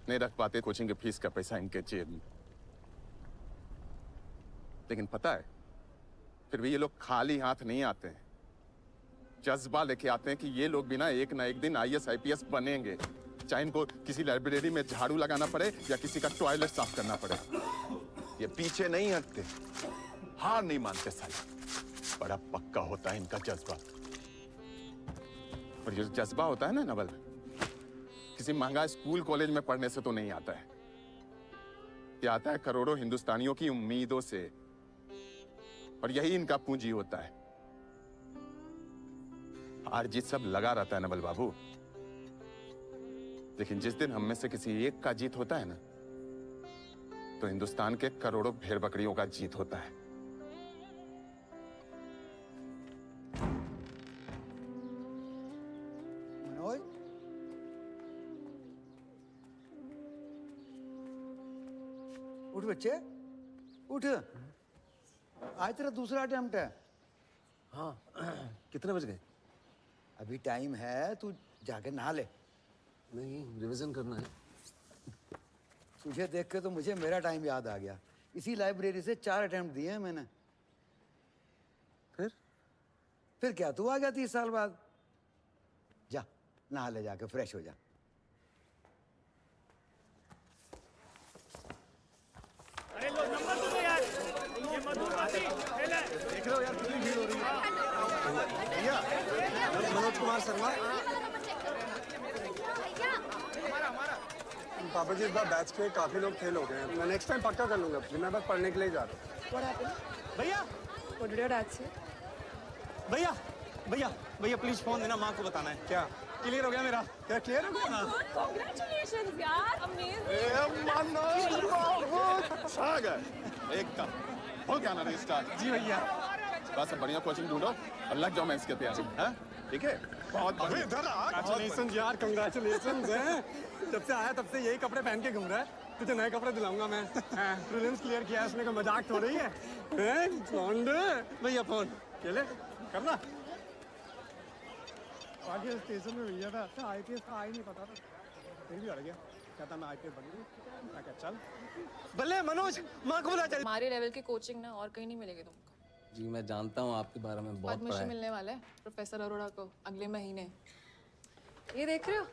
नहीं रख पाते कोचिंग के फीस का पैसा इनके जेब में। लेकिन पता है, फिर भी ये लोग खाली हाथ नहीं आते हैं, जज्बा लेके आते हैं कि ये लोग भी ना एक दिन IAS IPS बनेंगे, चाहे इनको किसी लाइब्रेरी में झाड़ू लगाना पड़े या किसी का टॉयलेट साफ करना पड़े। ये पीछे नहीं हटते, हार नहीं मानते साले। बड़ा पक्का होता है इनका जज्बा। और ये जज्बा होता है ना नवल, किसी महंगा स्कूल कॉलेज में पढ़ने से तो नहीं आता है, ये आता है करोड़ों हिंदुस्तानियों की उम्मीदों से, और यही इनका पूंजी होता है। हार जीत सब लगा रहता है नवल बाबू, लेकिन जिस दिन हम में से किसी एक का जीत होता है ना, तो हिंदुस्तान के करोड़ों भेड़ बकरियों का जीत होता है। मनोज, उठ बच्चे उठ। आज तेरा दूसरा अटेम्प्ट है। हाँ कितने बज गए? अभी टाइम है, तू जाके नहा ले। नहीं, रिवीजन करना है। तुझे देख के तो मुझे मेरा टाइम याद आ गया। इसी लाइब्रेरी से 4 अटेम्प्ट दिए हैं मैंने। फिर क्या, तू आ गया 30 साल बाद। जा नहा ले, जाके फ्रेश हो जा। अरे लो नंबर तो दो यार, ये मधुर बाती देख रहे हो यार कितनी भीड़ हो रही है। भैया, मनोज कुमार शर्मा। पापा जी इस बार बैच के काफी लोग फेल हो गए हैं, मैं नेक्स्ट टाइम पक्का कर लूंगा। मैं बस पढ़ने के लिए जा रहा हूँ। भैया What did your dad say? भैया भैया भैया प्लीज फोन देना, माँ को बताना है। क्या क्लियर हो गया मेरा? क्या क्लियर हो गया? Congratulations यार, amazing. आ गए एकदम, हो गया ना रिस्टार्ट। जी भैया। बस अब बढ़िया कोचिंग ढूंढो और लग जाओ मेंस के तैयारी, हैं? ठीक है? बहुत बढ़िया। कंग्रेचुलेशन यार, कंग्रेचुलेशन हैं। जब से आया तब से यही कपड़े पहन के घूम रहा है। तुझे नए कपड़े दिलाऊंगा मैं। प्रीलिम्स क्लियर किया है उसने, का मजाक हो रही है। भैया फोन चले करना। आगे स्टेशन में भैया था, अच्छा IPS का आई नहीं पता था, फिर भी अड़ गया। कहता मैं IPS बनूंगा। मैं क्या चल बल्ले मनोज, माँ को बुला चल। हमारे लेवल की कोचिंग ना और कहीं नहीं मिलेगी तुमको। जी मैं जानता हूँ आपके बारे में बहुत पढ़ा पद्मश्री है। मिलने वाला है प्रोफेसर अरोड़ा को अगले महीने। ये देख रहे हो,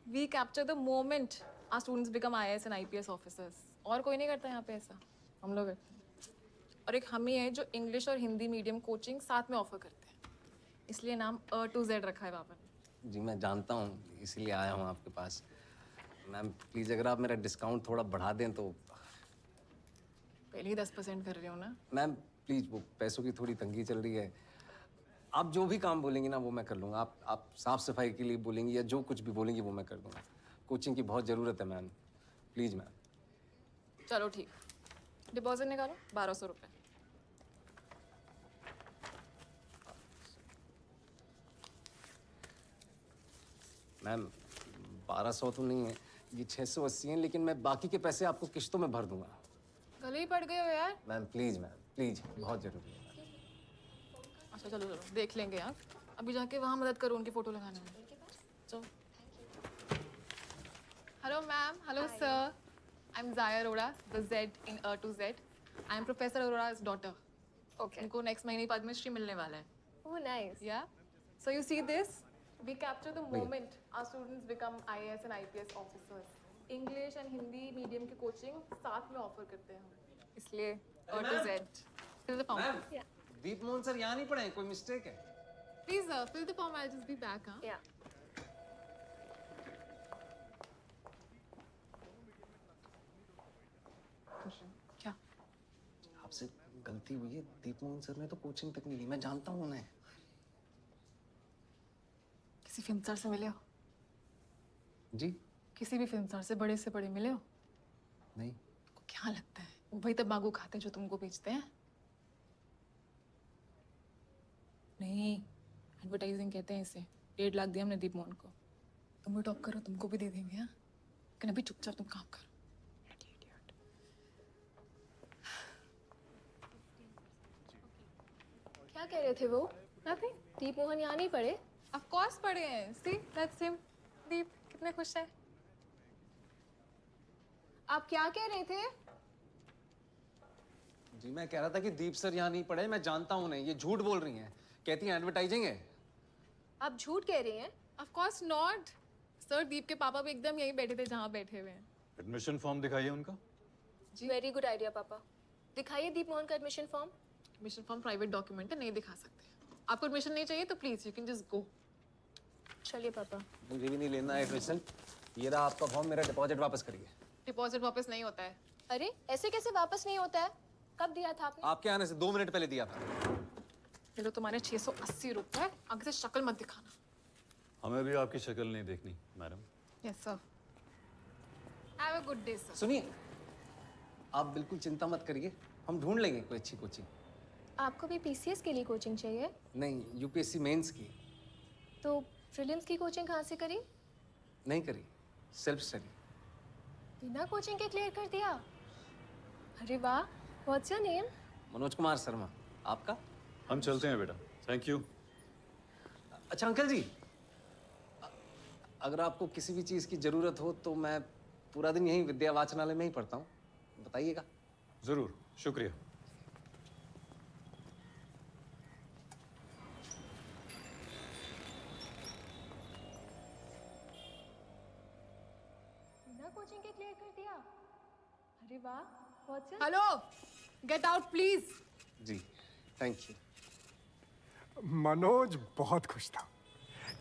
we capture the moment our students become IAS and IPS officers. और कोई नहीं करता यहाँ पे ऐसा, हम लोग करते हैं। और एक हम ही है जो इंग्लिश और हिंदी मीडियम कोचिंग साथ में ऑफर करते हैं, इसलिए नाम A to Z रखा है पापा ने। जी मैं जानता हूँ, इसीलिए आया हूँ आपके पास। मैम प्लीज़ अगर आप मेरा डिस्काउंट थोड़ा बढ़ा दें तो। पहले ही 10% कर रही हूँ ना। मैम प्लीज़, वो पैसों की थोड़ी तंगी चल रही है। आप जो भी काम बोलेंगी ना वो मैं कर लूँगा। आप साफ सफाई के लिए बोलेंगी या जो कुछ भी बोलेंगी वो मैं कर दूँगा। कोचिंग की बहुत ज़रूरत है मैम, प्लीज़ मैम। चलो ठीक, डिपॉजिट निकालो 1200 रुपये। मैम 1200 तो नहीं है, ये 680 हैं, लेकिन मैं बाकी के पैसे आपको किश्तों में भर दूंगा। गले ही पड़ गए हो यार। मैम प्लीज़, बहुत ज़रूरी है। अच्छा चलो चलो देख लेंगे यार, अभी जाके वहाँ मदद करो उनकी फोटो लगाने में। चलो। Hello ma'am, hello sir, I am Zaya Arora, the Z in A to Z. I am Professor Arora's daughter. Okay. उनको next महीने पद्मश्री मिलने वाला है। Oh nice. Yeah. So you see this? We capture the moment our students become IAS and IPS officers. English and Hindi medium की coaching साथ में offer करते हैं हम, इसलिए A to Z. Fill the form. Yeah. Deep Mohan sir यहाँ नहीं पढ़े, कोई मिस्टेक है? Please fill the form. I'll just be back. Huh? Yeah. क्या? आपसे गलती हुई है। दीप मोहन सर ने तो कोचिंग तक नहीं ली, मैं जानता हूँ उन्हें। किसी फिल्म स्टार से मिले हो? जी? किसी भी फिल्म स्टार से बड़े मिले हो? नहीं। तुमको क्या लगता है वो वही तंबाकू खाते हैं जो तुमको बेचते हैं? नहीं, एडवर्टाइजिंग कहते हैं इसे। 1.5 लाख दिया हमने दीप मोहन को। तुम भी टॉप करो, तुमको भी दे देंगे। हाँ, लेकिन अभी चुपचाप तुम काम करो। क्या कह रहे थे वो? नथिंग। दीप मोहन यहाँ नहीं पढ़े? ऑफ कोर्स पढ़े हैं। See that's him. दीप कितने खुश हैं। आप क्या कह रहे थे? जी मैं कह रहा था कि दीप सर यहाँ नहीं पढ़े, मैं जानता हूँ नहीं, ये झूठ बोल रही हैं, कहती हैं एडवर्टाइजिंग है। आप झूठ कह रही हैं? Of course not sir. Deep के पापा भी एकदम यहीं बैठे थे जहाँ बैठे हुए हैं। एडमिशन फॉर्म दिखाइए उनका। वेरी गुड आइडिया पापा। दिखाइए दीप मोहन का admission form. Admission form private document है, नहीं दिखा सकते। आपको एडमिशन नहीं चाहिए तो please you can just go. चलिए पापा। मुझे भी नहीं लेना है एडमिशन। ये रहा आपका फॉर्म, मेरा डिपॉजिट वापस करिए। डिपॉजिट वापस नहीं होता है। अरे ऐसे कैसे वापस नहीं होता है? कब दिया था आपने? आपके आने से 2 मिनट पहले दिया था। ये लो तुम्हारे 680 रुपए। आगे से शक्ल मत दिखाना। हमें भी आपकी शक्ल नहीं देखनी madam. Yes sir. Have a good day sir. सुनिए, आप बिल्कुल चिंता मत करिए, हम ढूंढ लेंगे कोई अच्छी कोचिंग। आपको भी पीसीएस के लिए कोचिंग चाहिए? नहीं, यूपीएससी मेंस की। तो प्रीलिम्स की कोचिंग कहाँ से करी? नहीं करी, सेल्फ स्टडी। बिना कोचिंग के क्लियर कर दिया? अरे वाह। What's your name? Manoj Kumar Sharma. आपका? हम चलते हैं बेटा, थैंक यू। अच्छा अंकल जी, अगर आपको किसी भी चीज़ की ज़रूरत हो तो मैं पूरा दिन यहीं विद्या वाचनालय में ही पढ़ता हूँ, बताइएगा। जरूर, शुक्रिया। बिना कोचिंग के क्लियर कर दिया? अरे वाह। What's your? Hello, get out please. जी, थैंक यू। मनोज बहुत खुश था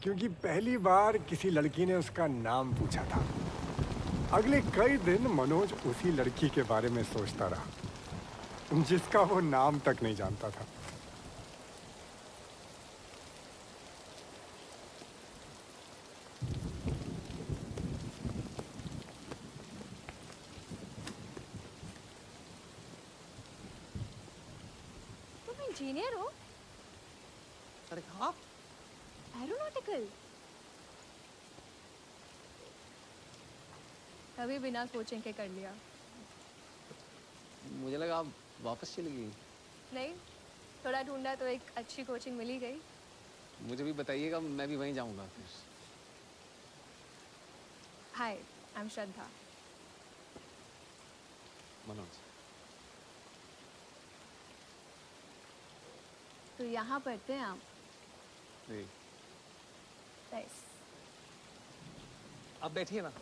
क्योंकि पहली बार किसी लड़की ने उसका नाम पूछा था। अगले कई दिन मनोज उसी लड़की के बारे में सोचता रहा जिसका वो नाम तक नहीं जानता था। तुम इंजीनियर हो? अरे आप? एरोनॉटिकल? कभी बिना कोचिंग के कर लिया? मुझे लगा आप वापस चली गई। नहीं, थोड़ा ढूंढा तो एक अच्छी कोचिंग मिल ही गई। मुझे भी बताइएगा, मैं भी वहीं जाऊंगा फिर। हाय, आई एम श्रद्धा। मनोज। तो यहाँ पढ़ते हैं आप? जी। नाइस। आप बैठिए ना।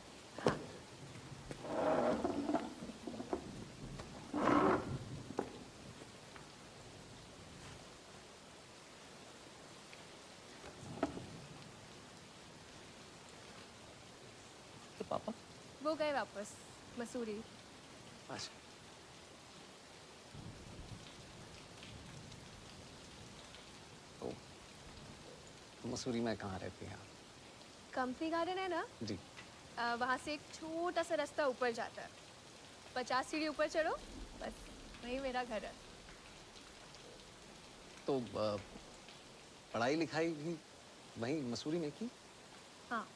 तो पापा? वो गए वापस मसूरी। अच्छा। तो मसूरी में कहाँ रहती हैं आप? कंपनी गार्डन है ना? जी। वहाँ से एक छोटा सा रास्ता ऊपर जाता है। 50 सीढ़ी ऊपर चढ़ो, बस वही मेरा घर है। तो पढ़ाई लिखाई भी वहीं मसूरी में की? हाँ,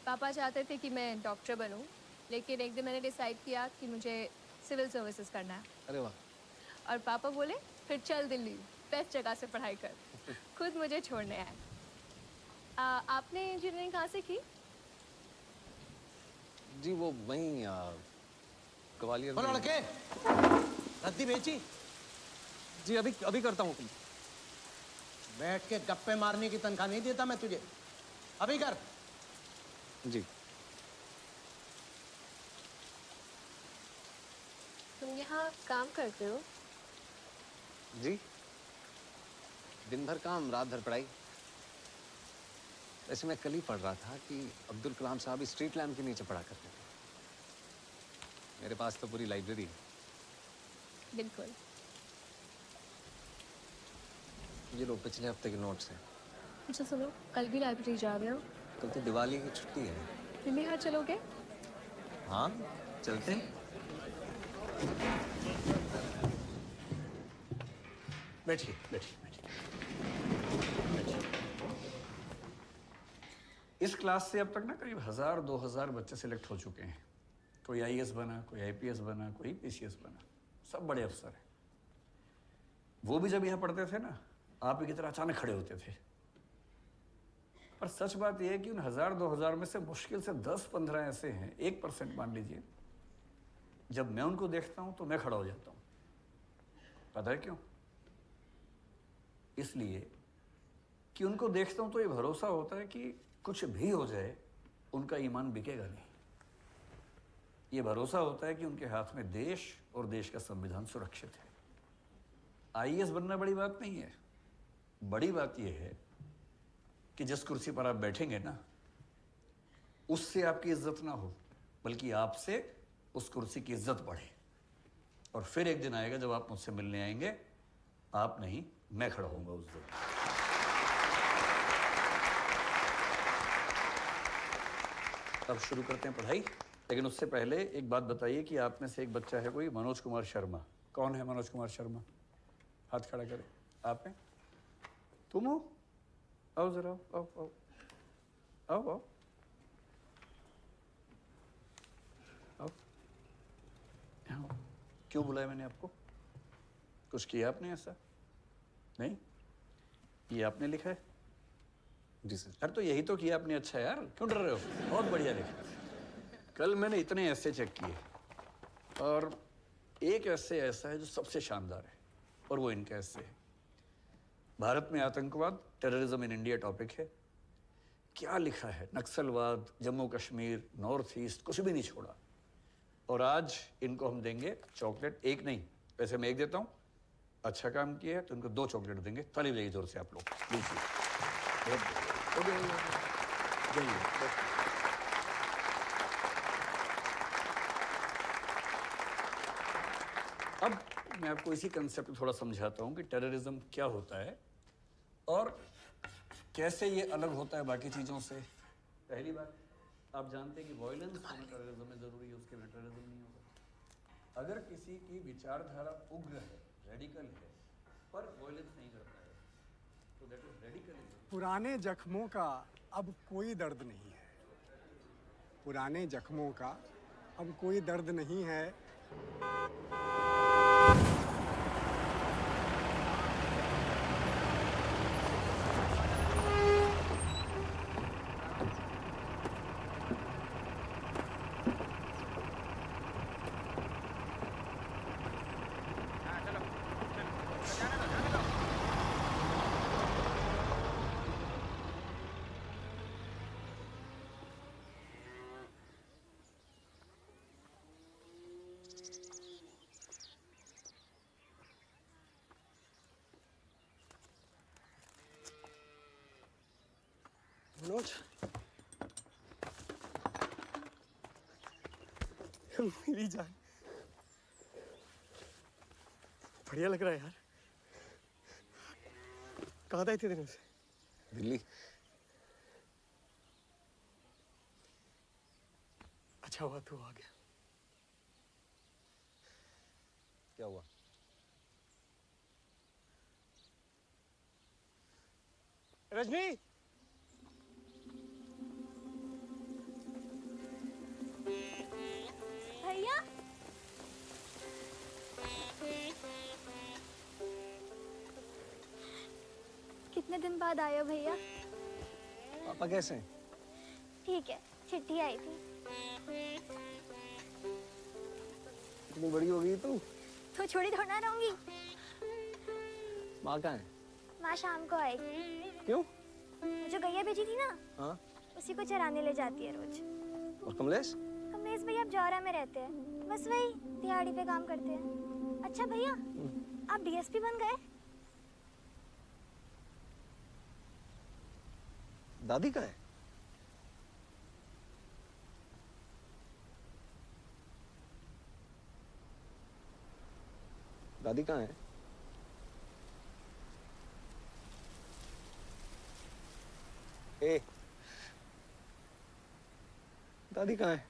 पापा चाहते थे कि मैं डॉक्टर बनूं, लेकिन एक दिन मैंने डिसाइड किया कि मुझे सिविल सर्विसेज करना है। अरे वाह। और पापा बोले फिर चल दिल्ली, बेस्ट जगह से पढ़ाई कर। खुद मुझे छोड़ने आए। आपने इंजीनियरिंग कहाँ से की? जी वो वहीं ग्वालियर बोलो में। लड़के, रद्दी बेची? जी अभी करता हूँ। बैठ के गप्पे मारने की तनख्वाह नहीं देता मैं तुझे, अभी कर। जी। तुम यहाँ काम करते हो? जी, दिन भर काम रात भर पढ़ाई। वैसे मैं कल ही पढ़ रहा था कि अब्दुल कलाम साहब स्ट्रीट लैम्प के नीचे पढ़ा करते थे। मेरे पास तो पूरी लाइब्रेरी है। बिल्कुल। ये लो पिछले हफ्ते के नोट्स हैं। अच्छा सुनो, कल भी लाइब्रेरी जा रहे हो? कल तो दिवाली की छुट्टी है। दिल्ली यहाँ चलोगे? हाँ चलते हैं। बैठिए बैठिए बैठिए। इस क्लास से अब तक ना करीब 1000-2000 बच्चे सिलेक्ट हो चुके हैं। कोई आईएएस बना, कोई आईपीएस बना, कोई पीसीएस बना, सब बड़े अफसर हैं। वो भी जब यहाँ पढ़ते थे ना, आप ही की तरह अचानक खड़े होते थे। पर सच बात यह है कि उन 1000-2000 में से मुश्किल से 10-15 ऐसे हैं, 1% मान लीजिए, जब मैं उनको देखता हूं तो मैं खड़ा हो जाता हूं। पता है क्यों? इसलिए कि उनको देखता हूं तो ये भरोसा होता है कि कुछ भी हो जाए उनका ईमान बिकेगा नहीं। ये भरोसा होता है कि उनके हाथ में देश और देश का संविधान सुरक्षित है। आईएएस बनना बड़ी बात नहीं है। बड़ी बात यह है कि जिस कुर्सी पर आप बैठेंगे ना, उससे आपकी इज्जत ना हो, बल्कि आपसे उस कुर्सी की इज्जत बढ़े। और फिर एक दिन आएगा जब आप मुझसे मिलने आएंगे, आप नहीं, मैं खड़ा होऊंगा उस दिन। अब शुरू करते हैं पढ़ाई, लेकिन उससे पहले एक बात बताइए कि आप में से एक बच्चा है कोई, मनोज कुमार शर्मा। कौन है मनोज कुमार शर्मा? हाथ खड़ा करें। आप हैं? तुम हो? आओ जरा, आओ आओ आओ आओ आओ। आओ। क्यों बुलाया मैंने आपको? कुछ किया आपने ऐसा? नहीं? ये आपने लिखा है? जी सर। अरे तो यही तो किया आपने। अच्छा यार, क्यों डर रहे हो? बहुत बढ़िया लिखा। कल मैंने इतने ऐसे चेक किए और एक ऐसे ऐसा है जो सबसे शानदार है, और वो इनका ऐसे है। भारत में आतंकवाद, टेररिज्म इन इंडिया टॉपिक है। क्या लिखा है? नक्सलवाद, जम्मू कश्मीर, नॉर्थ ईस्ट, कुछ भी नहीं छोड़ा। और आज इनको हम देंगे चॉकलेट, एक नहीं, वैसे मैं एक देता हूँ। अच्छा काम किया है तो इनको 2 चॉकलेट देंगे। ताली बजाइए जोर से आप लोग। अब मैं आपको इसी कंसेप्ट थोड़ा समझाता हूँ कि टेररिज्म क्या होता है और कैसे ये अलग होता है बाकी चीज़ों से। पहली बात, आप जानते हैं कि वायलेंस होना टेररिज्म में ज़रूरी है, उसके बिना टेररिज्म नहीं होगा। अगर किसी की विचारधारा उग्र है, रेडिकल है, पर वायलेंस नहीं करता है, तो दैट इज रेडिकलिज्म। पुराने जख्मों का अब कोई दर्द नहीं है। पुराने जख्मों का अब कोई दर्द नहीं है। मनोज, मेरी जान, बढ़िया लग रहा है यार। कहाँ था इतने दिनों से? दिल्ली। अच्छा हुआ तू आ गया। क्या हुआ? रजनी, भैया, कितने दिन बाद आए हो भैया? पापा कैसे हैं? ठीक है, चिट्ठी आई थी। इतनी बड़ी हो गई तू। तो छोड़ी थोड़ा ना रहूंगी। माँ कहाँ है? माँ शाम को आएगी। क्यों? जो गैया भेजी थी ना, हाँ। उसी को चराने ले जाती है रोज। और कमलेश? कमलेश भैया अब जौहरा में रहते हैं, बस वही दिहाड़ी पे काम करते हैं। अच्छा भैया, आप डीएसपी बन गए? दादी कहाँ है? दादी कहाँ है? ए, दादी कहाँ है?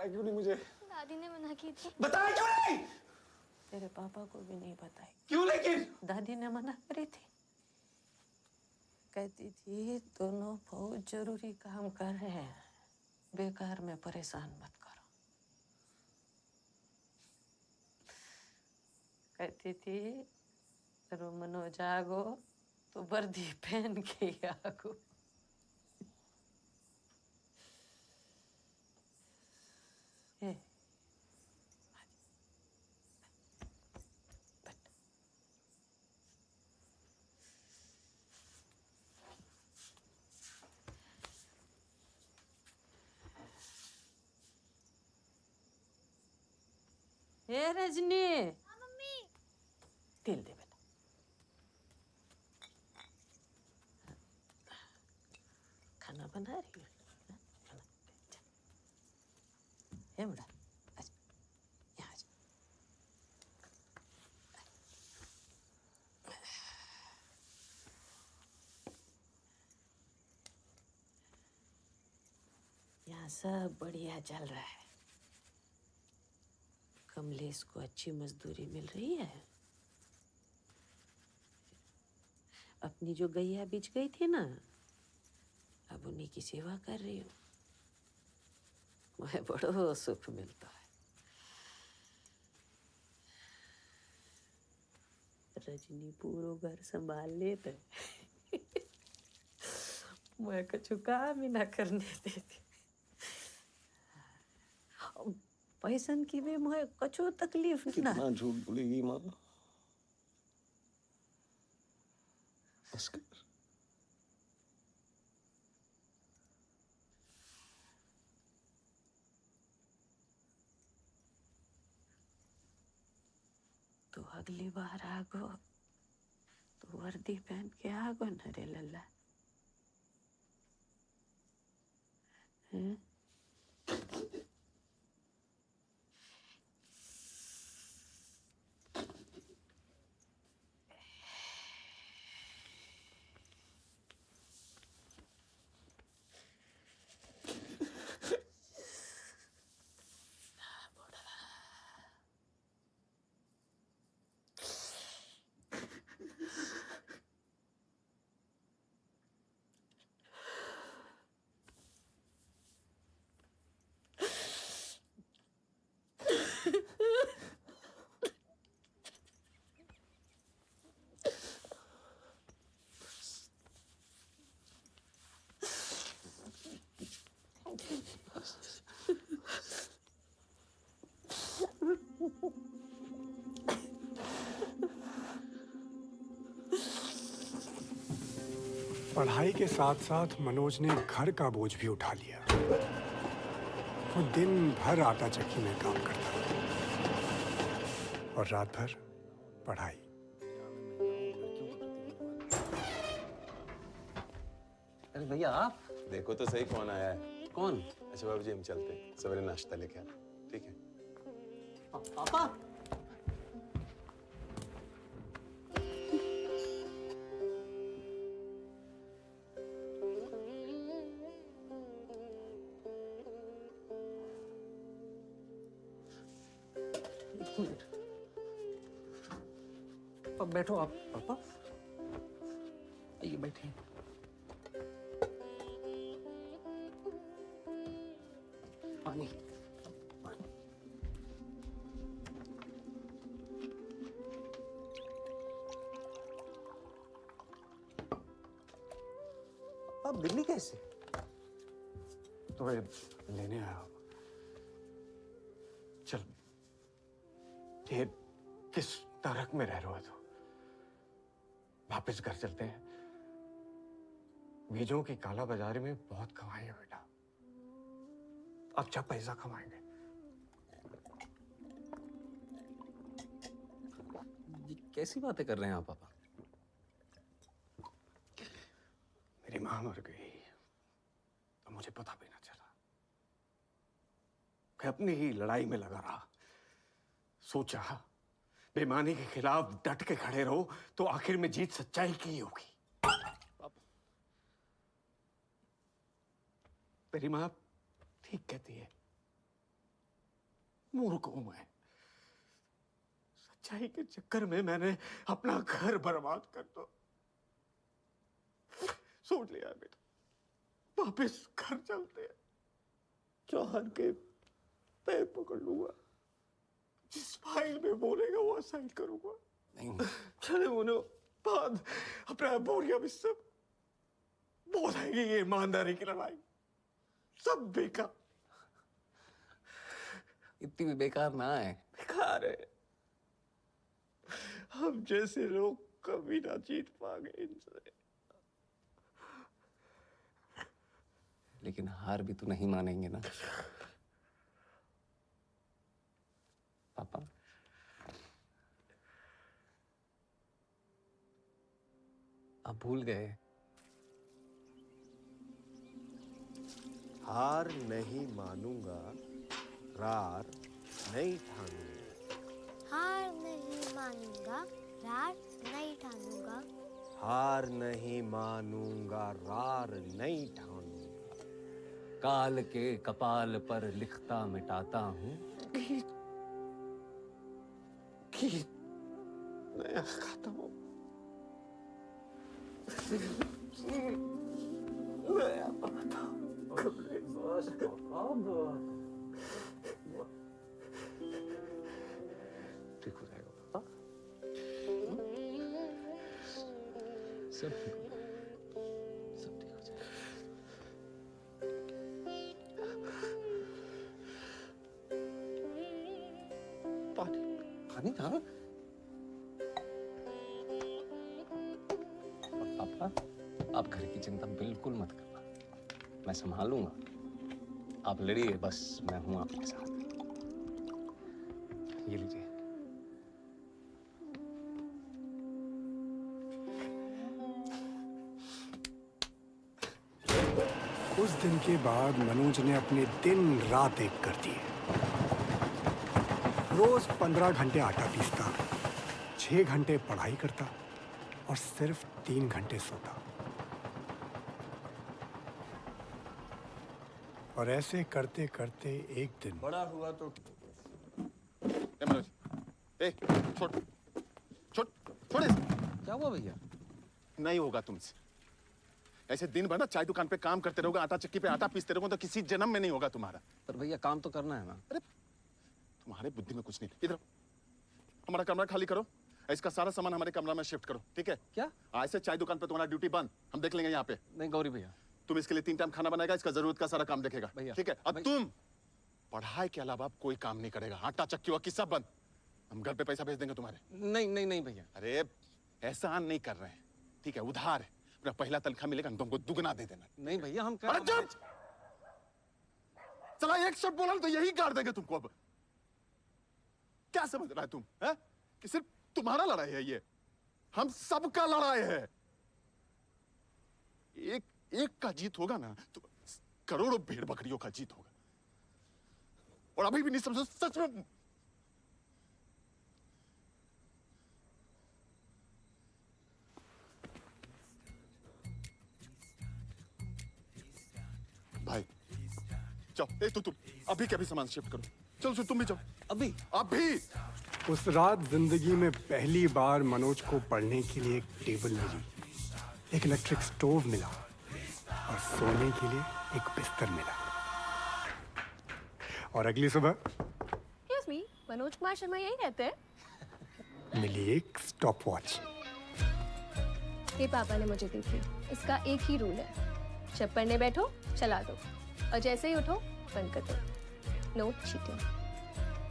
बताया क्यों नहीं मुझे? दादी ने मना की थी। बताया क्यों नहीं? तेरे पापा को भी नहीं बताई। क्यों लेकिन? दादी ने मना करी थी। कहती थी दोनों बहुत जरूरी काम कर रहे हैं, बेकार में परेशान मत करो। कहती थी रुमनो जागो तो वर्दी पहन के ही आगो। ए, ए रजनी, मम्मी तिल दे बेटा। खाना बना रही हो? हाँ? खाना चल। ए मुड़ा, आजा, यहाँ आजा। यहाँ सब बढ़िया चल रहा है। कमलेश को अच्छी मजदूरी मिल रही है। अपनी जो गैया बिछ गई थी ना, अब उन्हीं की सेवा कर रही हूँ। मुझे बड़ो सुख मिलता है। रजनी पूरो घर संभाल लेते। मैं कछु काम ही ना करने देती। पैसन की भी मुझे कछु तकलीफ ना। कितना झूठ बोलेगी माँ? बस कर। तो अगली बार आगो तो वर्दी पहन के आगो न रे लल्ला। हैं? पढ़ाई के साथ साथ मनोज ने घर का बोझ भी उठा लिया। वो दिन भर आटा चक्की में काम करता और रात भर पढ़ाई। अरे भैया आप देखो तो सही कौन आया है। कौन? अच्छा बाबूजी हम चलते हैं, सवेरे नाश्ता लेके आना, ठीक है? पापा बैठो आप पापा, आइए बैठे। पानी आप दिल्ली कैसे? तुम्हें लेने आया हूं। चल, ये किस नरक में रह रहे हो तो वापस घर चलते हैं। बीजों की काला बाजारी में बहुत कमाई है बेटा। अच्छा पैसा कमाएंगे। ये कैसी बातें कर रहे हैं आप पापा? मेरी मां मर गई तो मुझे पता भी ना चला। मैं अपनी ही लड़ाई में लगा रहा। सोचा बेईमानी के खिलाफ डट के खड़े रहो तो आखिर में जीत सच्चाई की ही होगी। मेरी मां ठीक कहती है। मूर्ख हूं मैं। सच्चाई के चक्कर में मैंने अपना घर बर्बाद कर दो। सोच लिया है बेटा, वापिस घर चलते हैं। चौहान के पैर पकड़ लूंगा, जिस फाइल में बोलेगा वो साइन करूंगा। चले होने बाद अपना बोरिया में सब बोलेंगे ये ईमानदारी की लड़ाई सब बेकार। इतनी भी बेकार ना है। बेकार है। हम जैसे लोग कभी ना जीत पाएंगे इनसे। लेकिन हार भी तो नहीं मानेंगे ना पापा। आप भूल गए। हार नहीं मानूंगा, रार नहीं ठानूंगा। हार नहीं मानूंगा, रार नहीं ठानूंगा। हार नहीं मानूंगा, रार नहीं ठानूंगा। काल के कपाल पर लिखता मिटाता हूँ। गीत नया खत्म नया पता ठीक हो जाएगा पापा, सब ठीक हो जाएगा, सब ठीक हो जाएगा। पानी था। पापा आप घर की चिंता बिल्कुल मत करना, मैं संभालूंगा। आप लड़िए बस, मैं हूं आपके साथ। ये लीजिए। कुछ दिन के बाद मनोज ने अपने दिन रात एक कर दिए। रोज 15 घंटे आटा पीसता, 6 घंटे पढ़ाई करता और सिर्फ 3 घंटे सोता। और ऐसे करते करते एक दिन बड़ा हुआ तो मनोज, छोड़ छोड़ छोड़। क्या हुआ भैया? नहीं होगा तुमसे। ऐसे दिन भर ना चाय दुकान पे काम करते रहोगे, आटा चक्की पे आटा पीसते रहोगे तो किसी जन्म में नहीं होगा तुम्हारा। पर भैया काम तो करना है ना। अरे तुम्हारे बुद्धि में कुछ नहीं। इधर हमारा कमरा खाली करो, इसका सारा सामान हमारे कमरा में शिफ्ट करो, ठीक है? क्या? आज से चाय दुकान पे तुम्हारा ड्यूटी बंद, हम देख लेंगे यहाँ पे। नहीं गौरी भैया, तुम इसके लिए 3 टाइम खाना बनाएगा, इसका जरूरत का सारा काम देखेगा, ठीक है? अब तुम पढ़ाई के अलावा कोई काम नहीं करेगा। आटा चक्की वक्की सब बंद, हम घर पे पैसा भेज देंगे तुम्हारे। नहीं नहीं नहीं भैया। अरे एहसान नहीं कर रहे हैं, ठीक है? उधार है, अपना पहला तनख्वाह मिलेगा तुमको दुगना दे देना। नहीं भैया हम अरे चुप! चला एक शब्द बोला तो यही गाड़ देंगे तुमको। अब क्या समझ रहा है तुम है? कि सिर्फ तुम्हारा लड़ाई है ये, हम सबका लड़ाई है। एक का जीत होगा ना तो करोड़ों भेड़ बकरियों का जीत होगा। और अभी भी नहीं समझो सच में। भाई जाओ, तुम अभी के अभी सामान शिफ्ट करो। चलो तुम भी जाओ अभी। उस रात जिंदगी में पहली बार मनोज को पढ़ने के लिए एक टेबल मिली, एक इलेक्ट्रिक स्टोव मिला और सोने के लिए एक बिस्तर मिला। और अगली सुबह Excuse me, मनोज कुमार शर्मा यही रहते हैं? मिली एक स्टॉप वॉच। ये पापा ने मुझे दी थी। इसका एक ही रूल है, जब पढ़ने बैठो चला दो और जैसे ही उठो बंद कर दो। No cheating.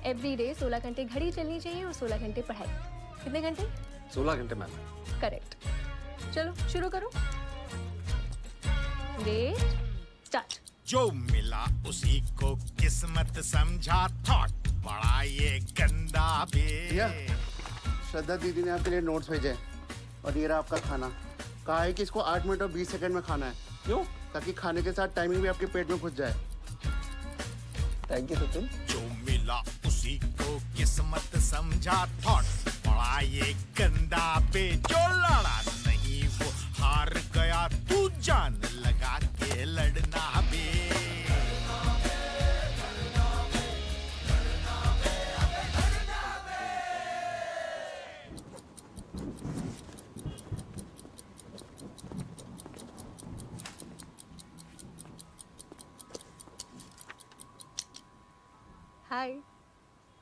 एवरी डे 16 घंटे घड़ी चलनी चाहिए और 16 घंटे पढ़ाई। कितने घंटे? 16 घंटे मैम। करेक्ट। चलो शुरू करो। स्टार्ट। जो मिला उसी को किस्मत समझा, थॉट बड़ा ये गंदा बे। श्रद्धा दीदी ने आपके लिए नोट्स भेजे और ये रहा आपका खाना। कहा है कि इसको 8 मिनट और 20 सेकंड में खाना है। क्यों? ताकि खाने के साथ टाइमिंग भी आपके पेट में घुस जाए। थैंक यू तुम। जो मिला उसी को किस्मत समझा, थॉट बड़ा ये गंदा बे। जो लड़ा नहीं वो हार गया, तू जान लगा के लड़ना बे। हाय।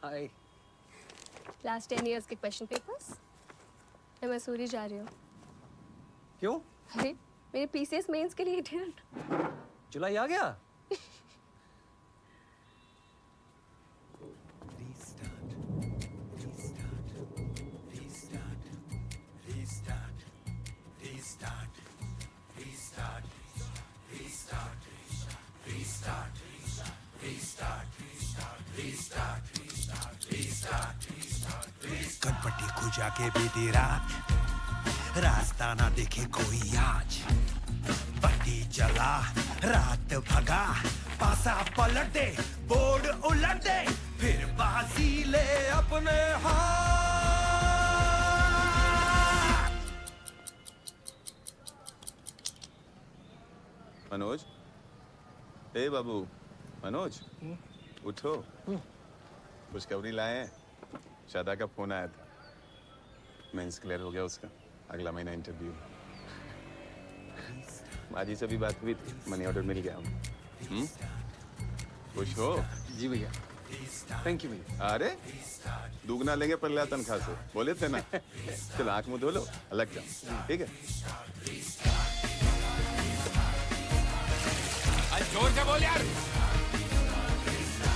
हाय। लास्ट 10 इयर्स के क्वेश्चन पेपर्स मैं मसूरी जा रही हूँ। क्यों? अरे मेरे पीसीएस मेंस के लिए इडियट। जुलाई आ गया? कनपट्टी को जाके बीती रात, रास्ता ना देखे कोई आज, बत्ती जला रात भगा, पासा पलट दे बोर्ड उलट दे, फिर बाजी ले अपने हाथ। मनोज, ए बाबू, मनोज, उठो। खुशखबरी लाए हैं। शादा का फोन आया था, मेंस क्लियर हो गया उसका, अगला महीना इंटरव्यू। माजी से भी बात हुई थी, मनी ऑर्डर मिल गया हमें। खुश हो? जी भैया, थैंक यू भैया। अरे दुगना लेंगे पहले तनख्वाह से, बोले थे ना। चलो आंख मुंह धो लो, अलग जाओ, ठीक है? जोर से बोल यार,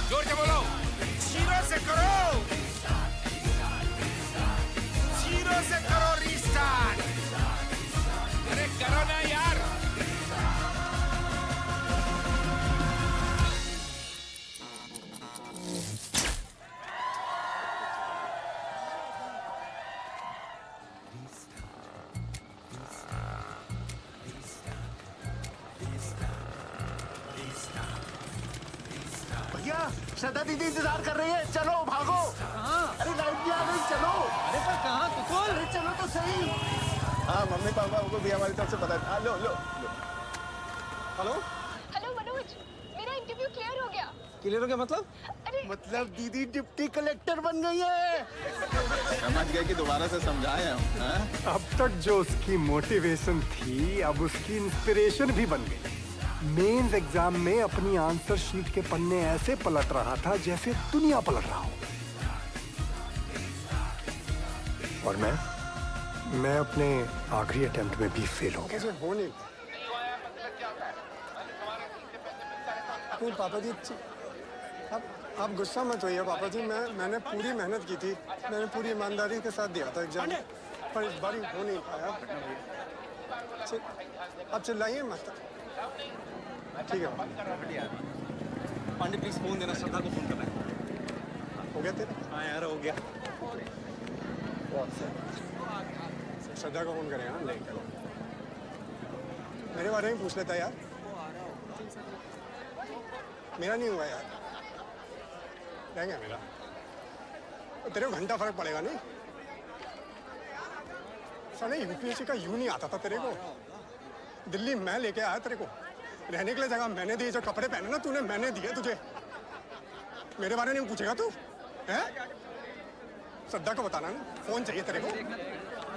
जोर से बोलो। जीरो से करो, जीरो से करो रीस्टार्ट। अरे करो ना यार। भैया श्रद्धा दीदी इंतजार कर रही है, चलो भागो। कहाँ? अरे लाइट भी आ गई, चलो। अरे पर कहाँ कुकुल? अरे चलो तो सही। हाँ मम्मी पापा को भी हमारी तरफ से पता है। लो लो लो। हेलो हेलो मनोज, मेरा इंटरव्यू क्लियर हो गया। क्लियर हो गया मतलब? मतलब दीदी डिप्टी कलेक्टर बन गई है। समझ गए कि दोबारा से समझाए हम, हाँ? अब तक जो उसकी मोटिवेशन थी, अब उसकी इंस्पिरेशन भी बन गई। मेंस एग्जाम में अपनी आंसर शीट के पन्ने ऐसे पलट रहा था जैसे दुनिया पलट रहा हो। और मैं अपने आखिरी अटेम्प्ट में भी फेल हो गया। हो नहीं पापा जी, आप गुस्सा मत होइए पापा जी। मैंने पूरी मेहनत की थी, मैंने पूरी ईमानदारी के साथ दिया था एग्जाम, पर इस बार हो नहीं पाया। अब चिल्लाइए मत, ठीक है? पांडे प्लीज फोन देना, श्रद्धा को फोन करना है। हो गया तेरा? हाँ यार हो गया। श्रद्धा को फोन करेगा? नहीं करो, मेरे बारे में पूछ लेता यार। मेरा नहीं हुआ यार, रह गया मेरा। तेरे को घंटा फर्क पड़ेगा नहीं? साले यूपीएससी का यूं नहीं आता था तेरे को। दिल्ली मैं लेके आया तेरे को, रहने के लिए जगह मैंने दी, जो कपड़े पहने ना तूने मैंने दिए तुझे। मेरे बारे में नहीं पूछेगा तू? हैं? श्रद्धा को बताना ना, फोन चाहिए तेरे को।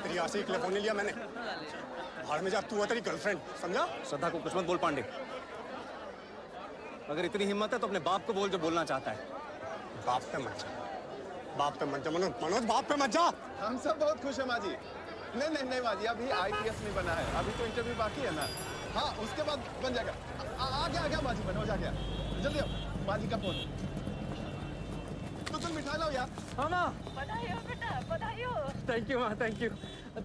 तेरी आशी के लिए फोन नहीं लिया मैंने। बाहर में जा, तू है तेरी गर्लफ्रेंड, समझा? श्रद्धा को कुछ मत बोल पांडे। अगर इतनी हिम्मत है तो अपने बाप को बोल जो बोलना चाहता है। बाप पे मत जा, बाप पे मत जा मनोज, बाप पे मत जा। हम सब बहुत खुश हैं माँ जी। नहीं नहीं नहीं माँ जी, अभी आईपीएस नहीं बना है, अभी तो इंटरव्यू बाकी है ना। हाँ उसके बाद बन जाएगा। आ गया माँ जी, मनोज आ गया। जल्दी आओ, माँ जी का फोन। तो तुम मिठाई लाओ यार। हाँ माँ। बधाई हो बेटा, बधाई हो। थैंक यू माँ, थैंक यू।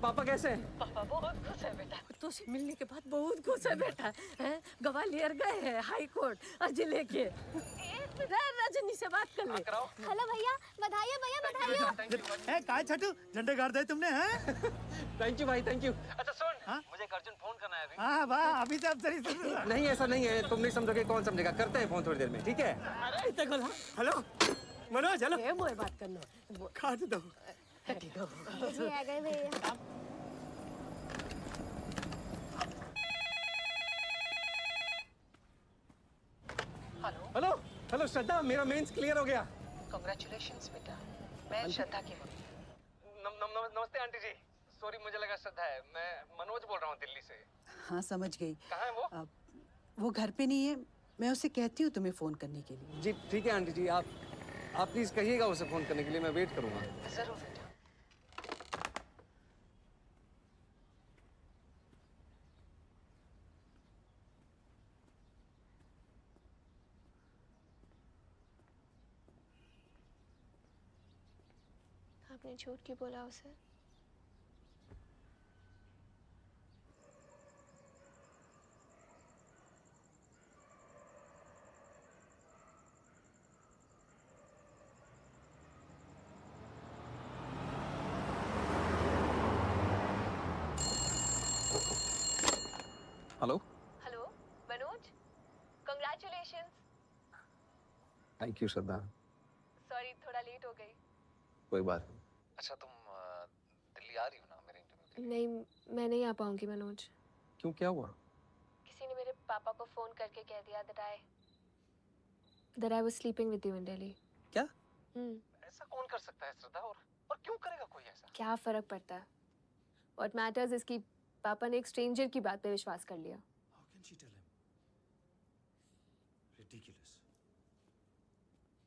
पापा कैसे हैं? पापा बहुत खुश है बेटा। तो से मिलने के बाद बहुत खुश है बेटा। हैं? ग्वालियर गए हैं हाई कोर्ट जिले के। रजनी से बात कर ले। हेलो भैया, बधाई हो भैया, बधाई हो। काय छठू झंडे गाड़ दिए तुमने? हैं? थैंक यू भाई, थैंक यू। अच्छा सुन, मुझे एक अर्जेंट फोन करना है अभी। हाँ वाह, अभी से अब नहीं ऐसा नहीं है, तुम नहीं समझोगे कौन समझेगा। करते हैं फोन थोड़ी देर में, ठीक है? Hello Manoj, hello. मोए बात करना। काट दो। जी आ गए भैया। हेलो हेलो श्रद्धा, मेरा मेंस क्लियर हो गया। कांग्रेचुलेशंस बेटा, मैं श्रद्धा की मम्मी। नमस्ते आंटी जी। सॉरी, मुझे लगा श्रद्धा है। मैं मनोज बोल रहा हूँ दिल्ली से। हाँ समझ गई। कहाँ है वो? वो घर पे नहीं है, मैं उसे कहती हूँ तुम्हें फोन करने के लिए। जी ठीक है आंटी जी, आप आप प्लीज कहिएगा उसे फोन करने के लिए, मैं वेट करूंगा। जरूर बेटा। आपने झूठ क्यों बोला उसे? Hello. Hello Manoj, congratulations. Thank you Shraddha. Sorry थोड़ा लेट हो गई। कोई बात नहीं। अच्छा तुम दिल्ली आ रही हो ना मेरे इंटरव्यू? नहीं, मैं नहीं आ पाऊंगी मनोज। क्यों, क्या हुआ? किसी ने मेरे पापा को फोन करके कह दिया that I was sleeping with you in Delhi। क्या? ऐसा कौन कर सकता है श्रद्धा, और क्यों करेगा कोई ऐसा? क्या फर्क पड़ता है? What matters is कि पापा ने एक स्ट्रेंजर की बात पे विश्वास कर लिया। How can she tell him? Ridiculous.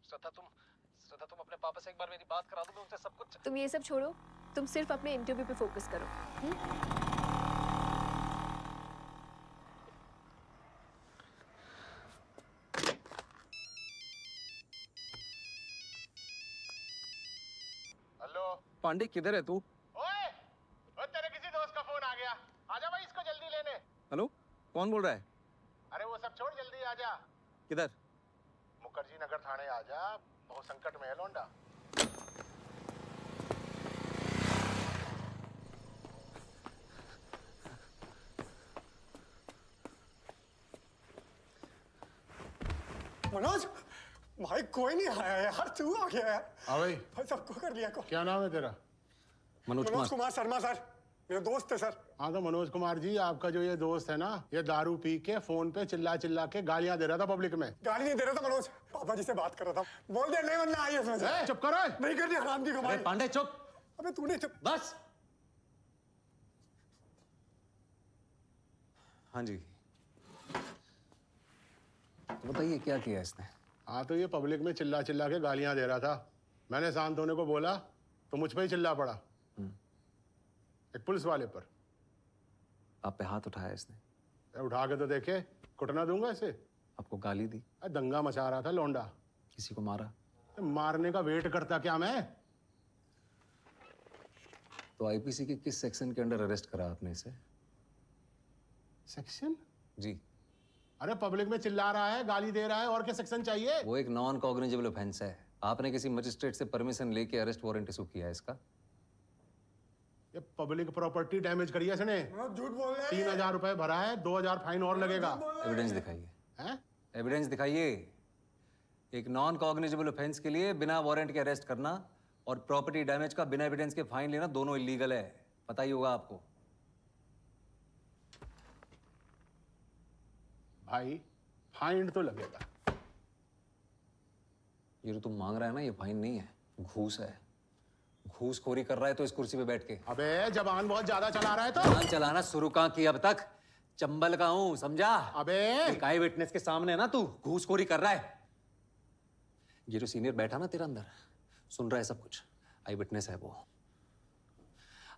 श्रद्धा तुम अपने पापा से एक बार मेरी बात करा दो, मैं उनसे सब कुछ। तुम ये सब छोड़ो, तुम सिर्फ अपने इंटरव्यू पे फोकस करो। हेलो पांडे, किधर है तू? ओए तेरे किसी दोस्त का फोन आ गया, आजा भाई इसको जल्दी लेने। हेलो, कौन बोल रहा है? अरे वो सब छोड़, जल्दी आजा। किधर? मुखर्जी नगर थाने आजा, बहुत संकट में है लौंडा। मनोज भाई कोई नहीं आया यार, तू आ गया यार। हाँ भाई। भाई सबको कर लिया को। क्या नाम है तेरा? मनोज कुमार शर्मा सर, मेरे दोस्त है सर। हाँ तो मनोज कुमार जी, आपका जो ये दोस्त है ना, ये दारू पी के फोन पे चिल्ला चिल्ला के गालियां दे रहा था पब्लिक में। गाली नहीं दे रहा था मनोज, पापा जी से बात कर रहा था। बोल दे नहीं बनना आई इसमें से। चुप करो। नहीं करनी हराम की कमाई। पांडे चुप। अबे तूने चुप। बस। हाँ जी, तो बताइए क्या किया इसने? हाँ तो ये पब्लिक में चिल्ला चिल्ला के गालियां दे रहा था। मैंने शांत होने को बोला तो मुझ पे ही चिल्ला पड़ा, एक पुलिस वाले पर। आप पे हाथ उठाया इसने? उठा के तो देखे, कुटना दूंगा इसे। आपको गाली दी? दंगा मचा रहा था लौंडा। किसी को मारा? मारने का वेट करता क्या मैं? तो आईपीसी के किस सेक्शन के अंडर अरेस्ट करा आपने इसे? सेक्शन? जी। अरे पब्लिक में चिल्ला रहा है, गाली दे रहा है, और क्या सेक्शन चाहिए? वो एक नॉन कॉग्निजेबल ऑफेंस है। आपने किसी मजिस्ट्रेट से परमिशन लेके अरेस्ट वारंट इशू किया है इसका? ये पब्लिक प्रॉपर्टी डैमेज करी है इसने। झूठ बोल रहा है। 3000 रुपए भरा है, 2000 फाइन और लगेगा। एविडेंस दिखाइए। हैं? एविडेंस दिखाइए। एक नॉन कॉग्निजेबल ऑफेंस के लिए बिना वारंट के अरेस्ट करना और प्रॉपर्टी डैमेज का बिना एविडेंस के फाइन लेना दोनों इलीगल है, पता ही होगा आपको। भाई फाइन तो लगेगा। ये जो तुम मांग रहा है ना, ये फाइन नहीं है, घूस है। घूसखोरी कर रहा है तो इस कुर्सी पे बैठ के। अबे जबान बहुत ज्यादा चला रहा है तो। जबान चलाना शुरू कहाँ किया अब तक? चंबल का हूं, समझा? अबे एक आई विटनेस के सामने है ना तू घूसखोरी कर रहा है। ये जो सीनियर बैठा ना तेरा अंदर, सुन रहा है सब कुछ, आई विटनेस है वो।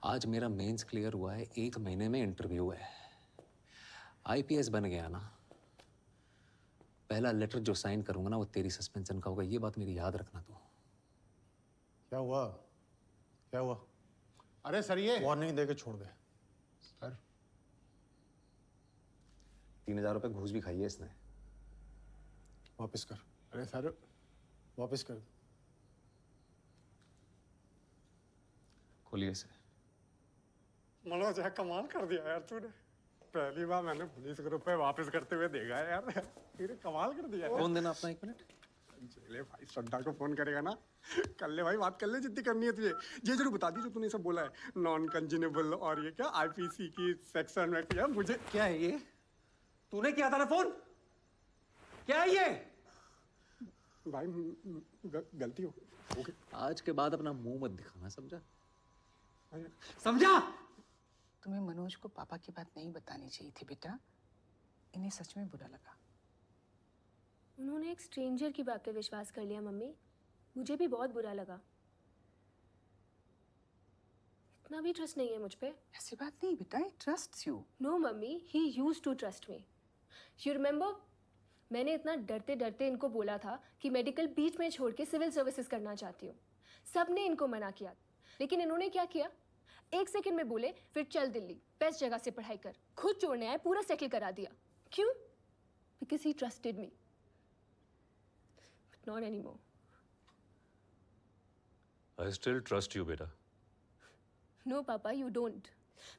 आज मेरा मेंस क्लियर हुआ है, 1 महीने में इंटरव्यू है। आईपीएस बन गया ना, पहला लेटर जो साइन करूंगा ना वो तेरी सस्पेंशन का होगा, ये बात मेरी याद रखना तू। क्या हुआ? क्या हुआ? अरे सर ये वार्निंग देके छोड़ दे। सर 3000 रुपए घूस भी खाई है इसने। वापस कर। अरे सर वापस कर। खोलिए इसे। मनोज यार कमाल कर दिया यार तूने। पहली बार मैंने पुलिस को रुपए वापस करते हुए देखा है यार। तूने कमाल कर दिया। फोन देना अपना 1 मिनट। चले भाई, श्रद्धा को फोन करेगा ना, कर ले भाई, बात कर ले जितनी करनी है तुझे। ये जरूर बता दी जो तूने सब बोला है, नॉन कंजेनेबल और ये क्या आईपीसी की सेक्शन में किया मुझे। क्या है ये? तूने किया था ना फोन? क्या है ये? भाई गलती हो गई। आज के बाद अपना मुंह मत दिखाना, समझा? समझा? तुम्हें मनोज को पापा की बात नहीं बतानी चाहिए थी बेटा, इन्हें सच में बुरा लगा। उन्होंने एक स्ट्रेंजर की बात पे विश्वास कर लिया मम्मी। मुझे भी बहुत बुरा लगा। इतना भी ट्रस्ट नहीं है मुझ पे। ऐसी बात नहीं बेटा, he trusts you. No mummy, he used to trust me. You remember, मैंने इतना डरते डरते इनको बोला था कि मेडिकल बीच में छोड़ के सिविल सर्विसेज करना चाहती हूँ। सब ने इनको मना किया, लेकिन इन्होंने क्या किया, 1 सेकंड में बोले फिर चल दिल्ली, बेस्ट जगह से पढ़ाई कर। खुद छोड़ने आए, पूरा सेटल करा दिया। क्यों? Because he trusted me, but not any more. I still trust you बेटा। नो पापा, यू डोंट।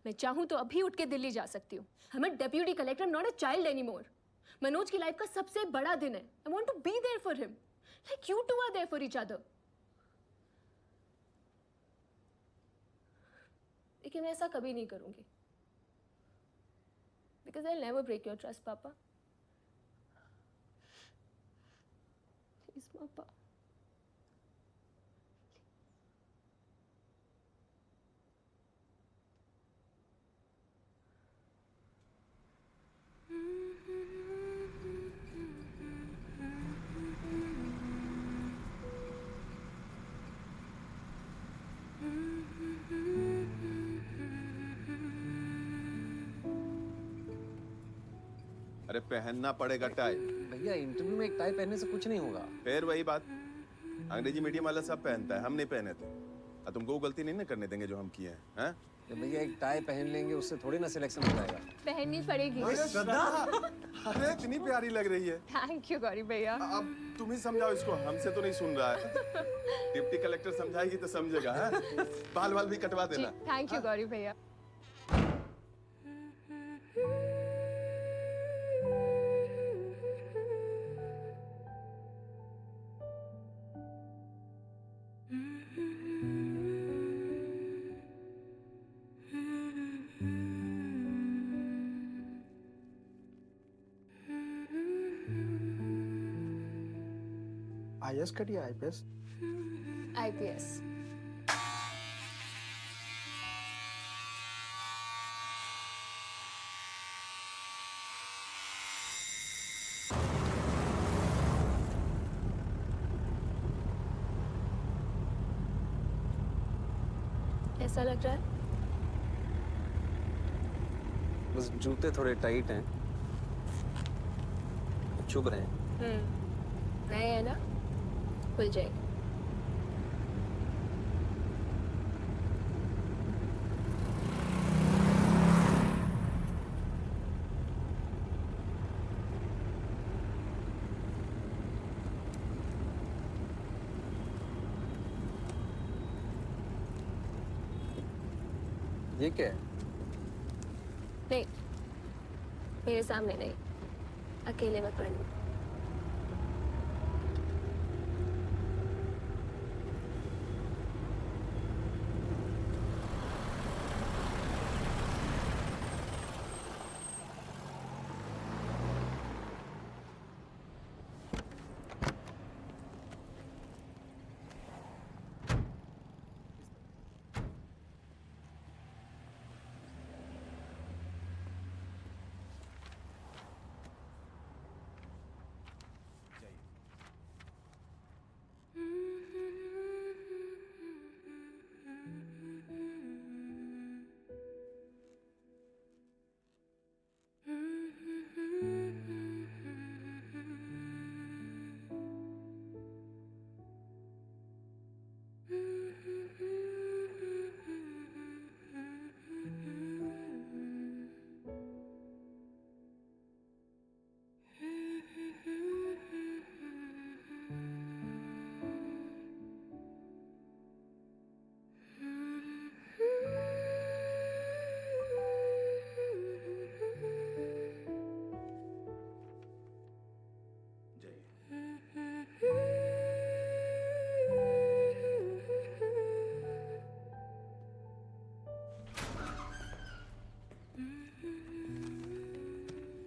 मैं चाहूँ तो अभी उठ के दिल्ली जा सकती हूँ। I am deputy collector, not a child any more. Manoj की लाइफ का सबसे बड़ा दिन है। I want to be there for him, like you two are there for each other. लेकिन मैं ऐसा कभी नहीं करूंगी, because I never break your trust papa. Please papa. अरे पहनना पड़ेगा टाई। भैया इंटरव्यू में एक टाई पहनने से कुछ नहीं होगा। फिर वही बात, अंग्रेजी मीडियम वाला सब पहनता है, हम नहीं पहने थे। तुमको वो गलती नहीं ना करने देंगे जो हम किए हैं। तो भैया एक टाई पहन लेंगे उससे थोड़ी ना सिलेक्शन हो जाएगा। पहननी पड़ेगी। अरे इतनी प्यारी लग रही है। थैंक यू गौरी भैया। अब तुम ही समझाओ इसको, हमसे तो नहीं सुन रहा है। डिप्टी कलेक्टर समझाएगी तो समझेगा। बाल बाल भी कटवा देना। थैंक यू गौरी भैया। IAS करिए, IPS। IPS। कैसा लग रहा है? बस जूते थोड़े टाइट हैं, चुभ रहे हैं। नए है ना, खुल जाएगी। ये क्या है? नहीं, मेरे सामने नहीं, अकेले मत पढ़ना।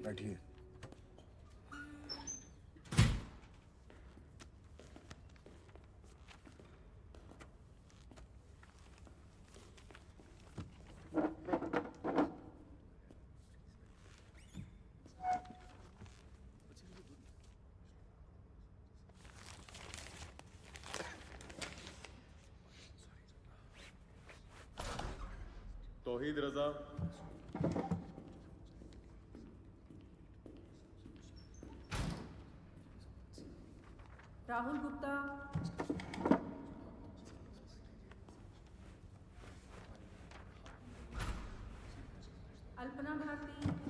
बैठिए। Tauheed Raza, Rahul Gupta, Alpana Bharti,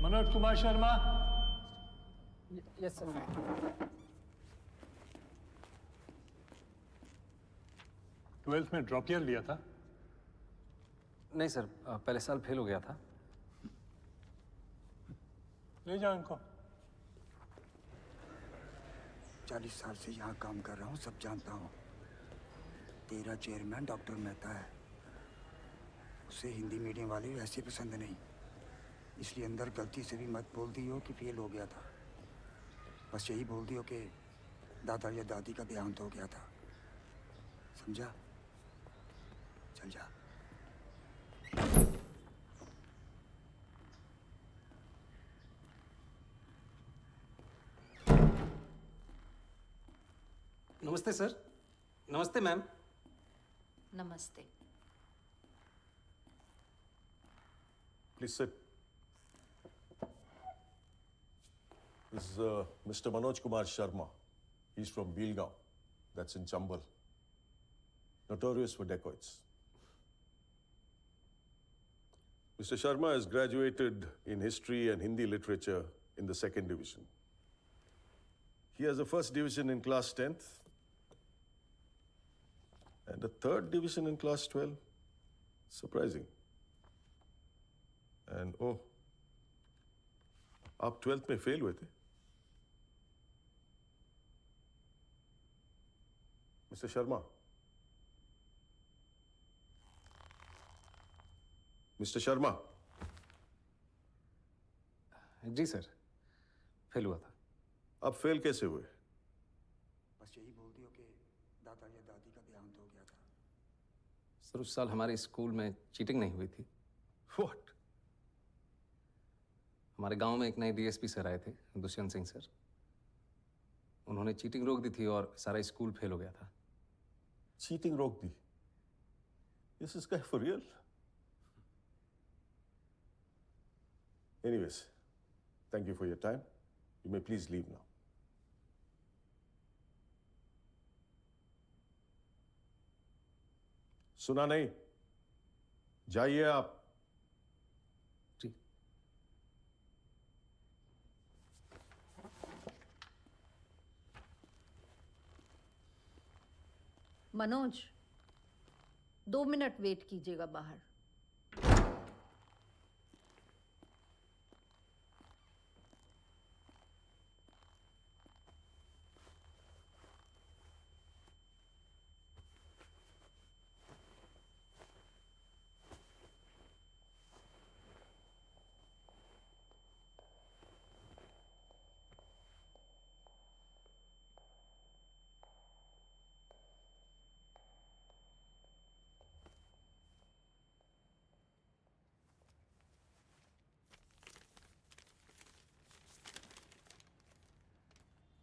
Manoj Kumar Sharma. Yes sir. Twelfth में ड्रॉप ईयर लिया था? नहीं सर, पहले साल फेल हो गया था। ले जाओ इनको। 40 साल से यहाँ काम कर रहा हूँ, सब जानता हूँ। तेरा चेयरमैन डॉक्टर मेहता है, उसे हिंदी मीडियम वाले वैसे पसंद नहीं, इसलिए अंदर गलती से भी मत बोल दी हो कि फेल हो गया था। बस यही बोल दियो कि दादा या दादी का देहांत हो गया था। समझा? चल जा। नमस्ते सर। नमस्ते मैम। नमस्ते। Please sit. This is Mr. Manoj Kumar Sharma. He's from Bilgaon. That's in Chambal. Notorious for dacoits. Mr. Sharma has graduated in history and Hindi literature in the 2nd division. He has a 1st division in class 10th and a 3rd division in class 12. Surprising. And oh, आप 12th में fail हुए थे? Mister Sharma, mister Sharma. जी sir, fail हुआ था। आप fail कैसे हुए? बस यही बोल दियो कि दादा या दादी का देहांत हो गया था। सर उस साल हमारे स्कूल में चीटिंग नहीं हुई थी। What? हमारे गांव में एक नए डीएसपी सर आए थे, दुष्यंत सिंह सर। उन्होंने चीटिंग रोक दी थी और सारा स्कूल फेल हो गया था। चीटिंग रोक दी? Is this guy for real? Anyways, thank you for your time. You may please leave now. सुना नहीं? जाइए आप। मनोज 2 मिनट वेट कीजिएगा बाहर।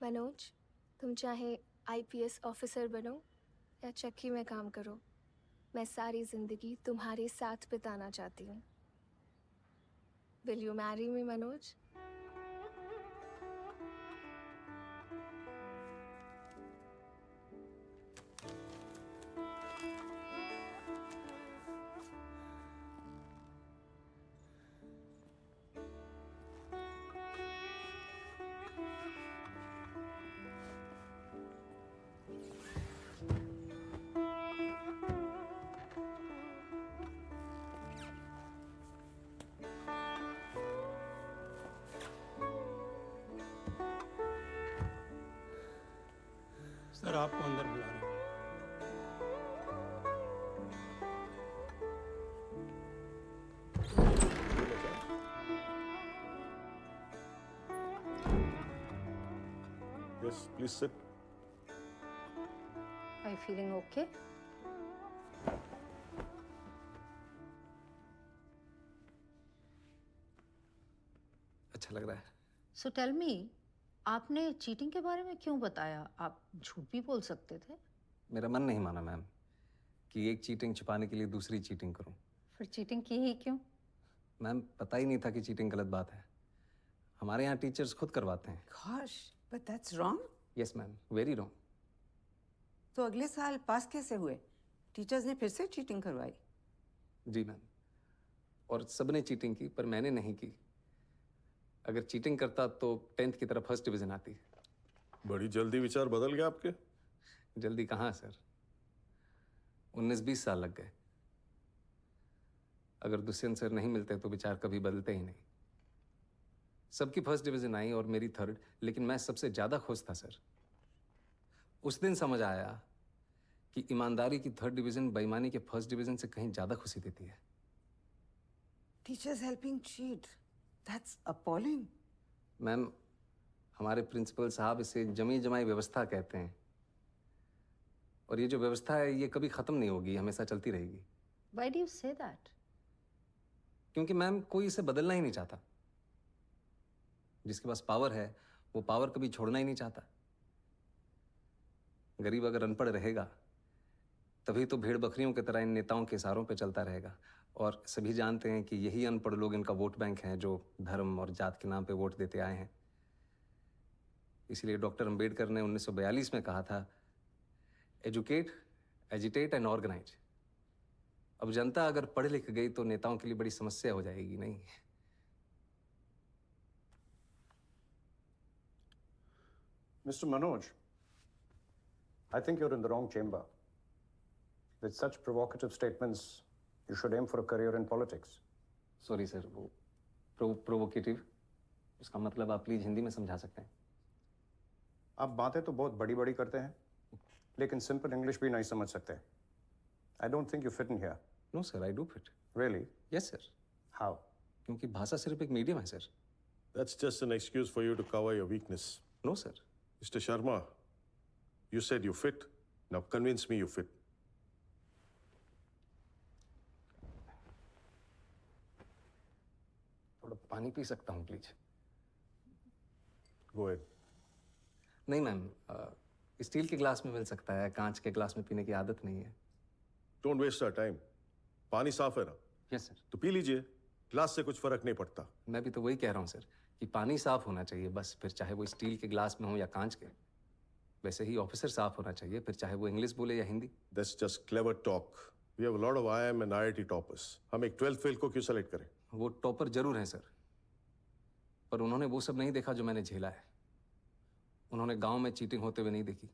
मनोज, तुम चाहे आईपीएस ऑफिसर बनो या चक्की में काम करो, मैं सारी जिंदगी तुम्हारे साथ बिताना चाहती हूँ। Will you marry me, Manoj? Sir आपको अंदर बुला रहे हैं। Yes, please sit. Are you feeling okay? अच्छा लग रहा है। सो टेल मी, आपने चीटिंग के बारे में क्यों बताया? आप झूठ भी बोल सकते थे। मेरा मन नहीं माना मैम कि एक चीटिंग छुपाने के लिए दूसरी चीटिंग करूं। फिर चीटिंग की ही क्यों? मैम पता ही नहीं था कि चीटिंग गलत बात है। हमारे यहाँ टीचर्स खुद करवाते हैं। Gosh, but that's wrong. Yes ma'am, very wrong. तो अगले साल पास कैसे हुए? टीचर्स ने फिर से चीटिंग करवाई। जी मैम, और सबने चीटिंग की पर मैंने नहीं की। अगर चीटिंग करता तो 10th की तरफ फर्स्ट डिवीजन आती। बड़ी जल्दी विचार बदल गए आपके। जल्दी कहाँ सर, 19-20 साल लग गए। अगर दुष्यंत सर नहीं मिलते तो विचार कभी बदलते ही नहीं। सबकी फर्स्ट डिवीजन आई और मेरी थर्ड, लेकिन मैं सबसे ज्यादा खुश था सर। उस दिन समझ आया कि ईमानदारी की थर्ड डिवीजन बेईमानी के फर्स्ट डिवीजन से कहीं ज्यादा खुशी देती है। Teachers helping cheat. That's appalling. Ma'am, हमारे प्रिंसिपल साहब इसे जमी जमाई व्यवस्था कहते हैं, और ये जो व्यवस्था है ये कभी खत्म नहीं होगी, हमेशा चलती रहेगी। Why do you say that? क्योंकि मैम कोई इसे बदलना ही नहीं चाहता। जिसके पास पावर है वो पावर कभी छोड़ना ही नहीं चाहता। गरीब अगर अनपढ़ रहेगा तभी तो भेड़ बकरियों की तरह इन नेताओं के इशारों पे चलता रहेगा, और सभी जानते हैं कि यही अनपढ़ लोग इनका वोट बैंक हैं जो धर्म और जात के नाम पे वोट देते आए हैं। इसलिए डॉक्टर अंबेडकर ने 1942 में कहा था, एजुकेट, एजिटेट एंड ऑर्गेनाइज। अब जनता अगर पढ़ लिख गई तो नेताओं के लिए बड़ी समस्या हो जाएगी। नहीं, Mr. Manoj, I think you're in the wrong chamber. With such provocative statements, you should aim for a career in politics. Sorry sir, वो प्रोवोकेटिव, उसका मतलब आप प्लीज हिंदी में समझा सकते हैं? आप बातें तो बहुत बड़ी बड़ी करते हैं, लेकिन सिंपल इंग्लिश भी नहीं समझ सकते। I don't think you fit in here. No sir, I do fit. Really? Yes sir. How? क्योंकि भाषा सिर्फ एक मीडियम है sir. That's just an excuse for you to cover your weakness. No sir. Mr. Sharma, you said you fit. Now convince me you fit. थोड़ा पानी P सकता हूँ please? Go ahead. नहीं मैम, स्टील के glass में मिल सकता है, कांच के ग्लास में पीने की आदत नहीं है। Don't waste our time. पानी साफ है ना? Yes sir. तो पी लीजिए, ग्लास से कुछ फर्क नहीं पड़ता। मैं भी तो वही कह रहा हूँ सर कि पानी साफ होना चाहिए बस, फिर चाहे वो स्टील के ग्लास में हो या कांच के। वैसे ही ऑफिसर साफ होना चाहिए, फिर चाहे वो इंग्लिश बोले या Hindi. That's just clever talk. We have a lot of IIM and IIT toppers. हम एक 12th फेल को क्यों सेलेक्ट करें? वो टॉपर जरूर हैं सर, पर उन्होंने वो सब नहीं देखा जो मैंने झेला है। उन्होंने गांव में चीटिंग होते हुए नहीं देखी।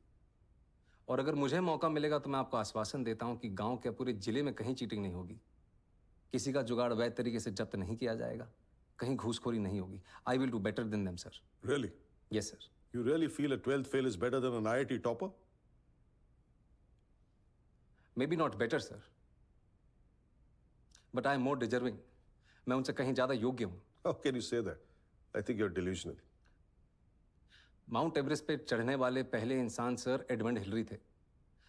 और अगर मुझे मौका मिलेगा तो मैं आपको आश्वासन देता हूं कि गांव के पूरे जिले में कहीं चीटिंग नहीं होगी, किसी का जुगाड़ वैध तरीके से जब्त नहीं किया जाएगा, कहीं घूसखोरी नहीं होगी। I will do better than them sir. Really? Yes sir. You really feel a 12th fail is better than an IIT topper? Maybe not better sir, but I am more deserving. मैं उनसे कहीं ज्यादा योग्य हूं। How can you say that? I think you're delusional. Mount Everest पे चढ़ने वाले पहले इंसान सर एडमंड हिलरी थे।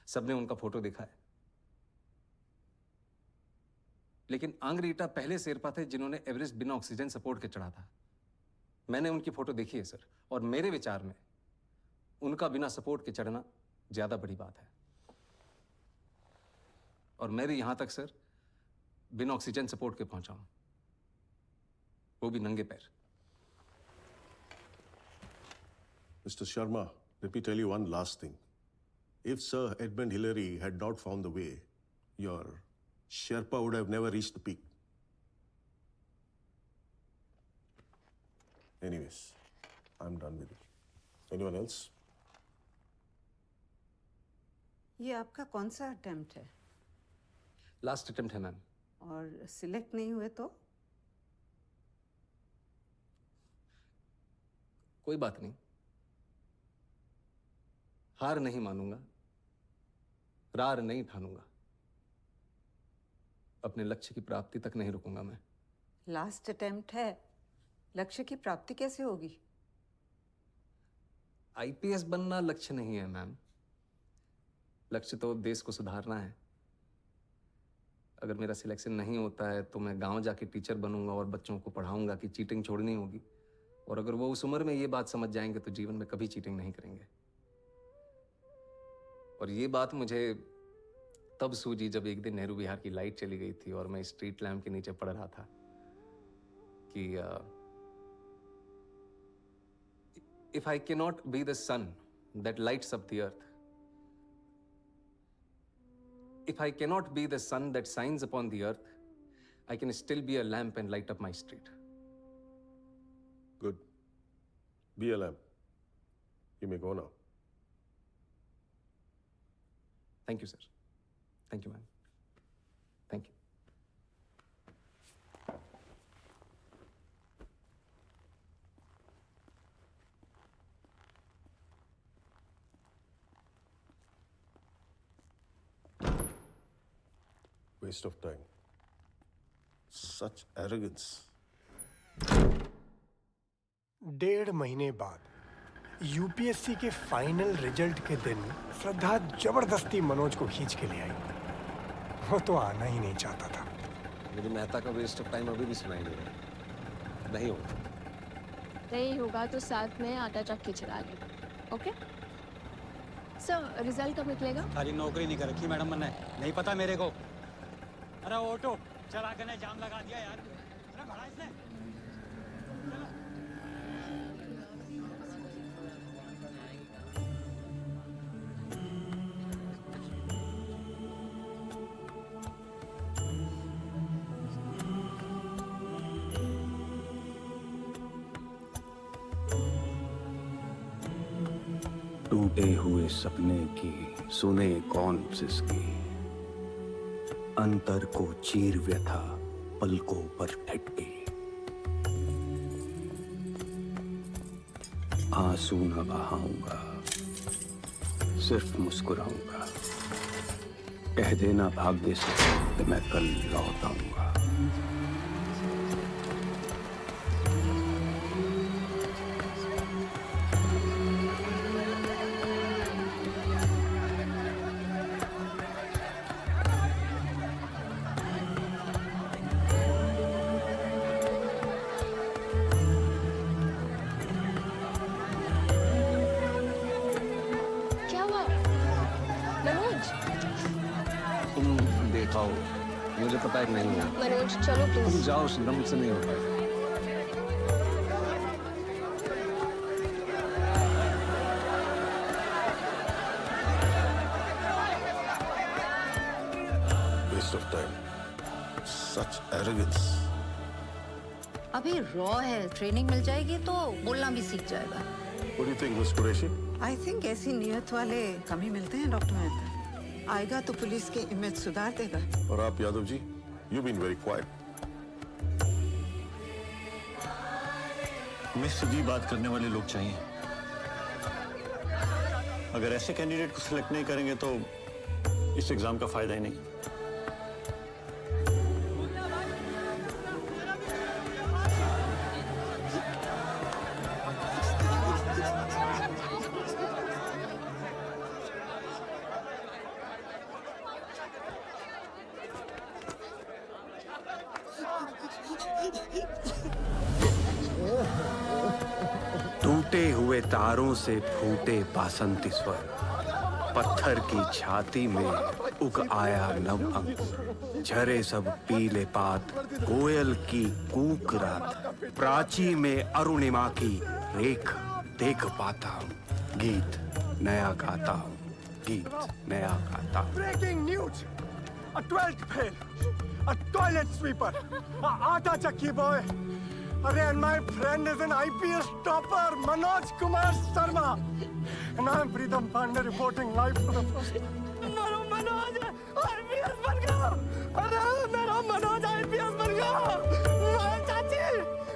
सबने उनका फोटो देखा है। लेकिन आंग्रीटा पहले शेरपा थे जिन्होंने एवरेस्ट बिना ऑक्सीजन सपोर्ट के चढ़ा था। मैंने उनकी फोटो देखी है सर, और मेरे विचार में उनका बिना सपोर्ट के चढ़ना ज्यादा बड़ी बात है। और मैं भी यहां तक सर बिना ऑक्सीजन सपोर्ट के पहुंचा हूं, वो भी नंगे पैर। Mr. Sharma, let me tell you one last thing. If Sir Edmund Hillary had not found the way, your Sherpa would have never reached the peak. Anyways, I'm done with it. Anyone else? ये आपका कौन सा attempt है? Last attempt है ma'am. और select नहीं हुए तो? कोई बात नहीं, हार नहीं मानूंगा, रार नहीं ठानूंगा, अपने लक्ष्य की प्राप्ति तक नहीं रुकूंगा मैं। लास्ट अटेम्प्ट है, लक्ष्य की प्राप्ति कैसे होगी? आईपीएस बनना लक्ष्य नहीं है मैम, लक्ष्य तो देश को सुधारना है। अगर मेरा सिलेक्शन नहीं होता है तो मैं गांव जाके टीचर बनूंगा और बच्चों को पढ़ाऊंगा कि चीटिंग छोड़नी होगी, और अगर वो उस उम्र में ये बात समझ जाएंगे तो जीवन में कभी चीटिंग नहीं करेंगे। और ये बात मुझे तब सूझी जब एक दिन नेहरू विहार की लाइट चली गई थी और मैं स्ट्रीट लैम्प के नीचे पढ़ रहा था कि if I cannot be the sun that lights up the earth, if I cannot be the sun that shines upon the earth, I can still be a lamp and light up my street. Good. Be a lamp. You may go now. Thank you, sir. Thank you, ma'am. Thank you. Waste of time. Such arrogance. 1.5 महीने बाद UPSC के final result के दिन श्रद्धा जबरदस्ती मनोज को खींच के ले आई। वो तो आना ही नहीं चाहता था। मुझे मेहता का वेस्ट ऑफ टाइम अभी भी सुनाई दे रहा है। नहीं होगा। नहीं होगा तो साथ में आटा चक्की चला ले। ओके सर, रिजल्ट कब निकलेगा? सारी नौकरी नहीं कर रखी मैडम मैंने, नहीं पता मेरे को। अरे ऑटो चला के ने जाम लगा दिया यार। अरे भड़ा इसने। टूटे हुए सपने की सुने कौन सिसकी, अंतर को चीर व्यथा पलकों पर ठटके। आंसू न बहाऊंगा, सिर्फ मुस्कुराऊंगा। कह देना भाग्य से कि मैं कल लौट आऊंगा। मुझे पता है नहीं है। मनोज चलो प्लीज। तुम जाओ, शिवम मुझसे नहीं हो पाएगा। Waste of time. Such arrogance. अभी रॉ है, ट्रेनिंग मिल जाएगी तो बोलना भी सीख जाएगा। What do you think, Miss Qureshi? I think ऐसी नियत वाले कम ही मिलते हैं डॉक्टर मेहता। आएगा तो पुलिस के इमेज सुधार देगा। और आप Yadav ji, you've been very quiet. हमें सीधी बात करने वाले लोग चाहिए। अगर ऐसे कैंडिडेट को सिलेक्ट नहीं करेंगे तो इस एग्जाम का फायदा ही नहीं। टूटे हुए तारों से फूटे बासंती स्वर, पत्थर की छाती में उग आया नव अंकुर। झरे सब पीले पात, कोयल की कूक रात, प्राची में अरुणिमा की रेख देख पाता हूँ। गीत नया गाता हूँ, गीत नया गाता हूँ। Breaking news, a 12th fail, a toilet sweeper, a aata chakki boy. And my friend is an IPS topper, Manoj Kumar Sharma. And I'm Preetham Pandey reporting live for the first time. Manoj, IPS बन गया। अरे मेरा Manoj IPS बन गया। चाची,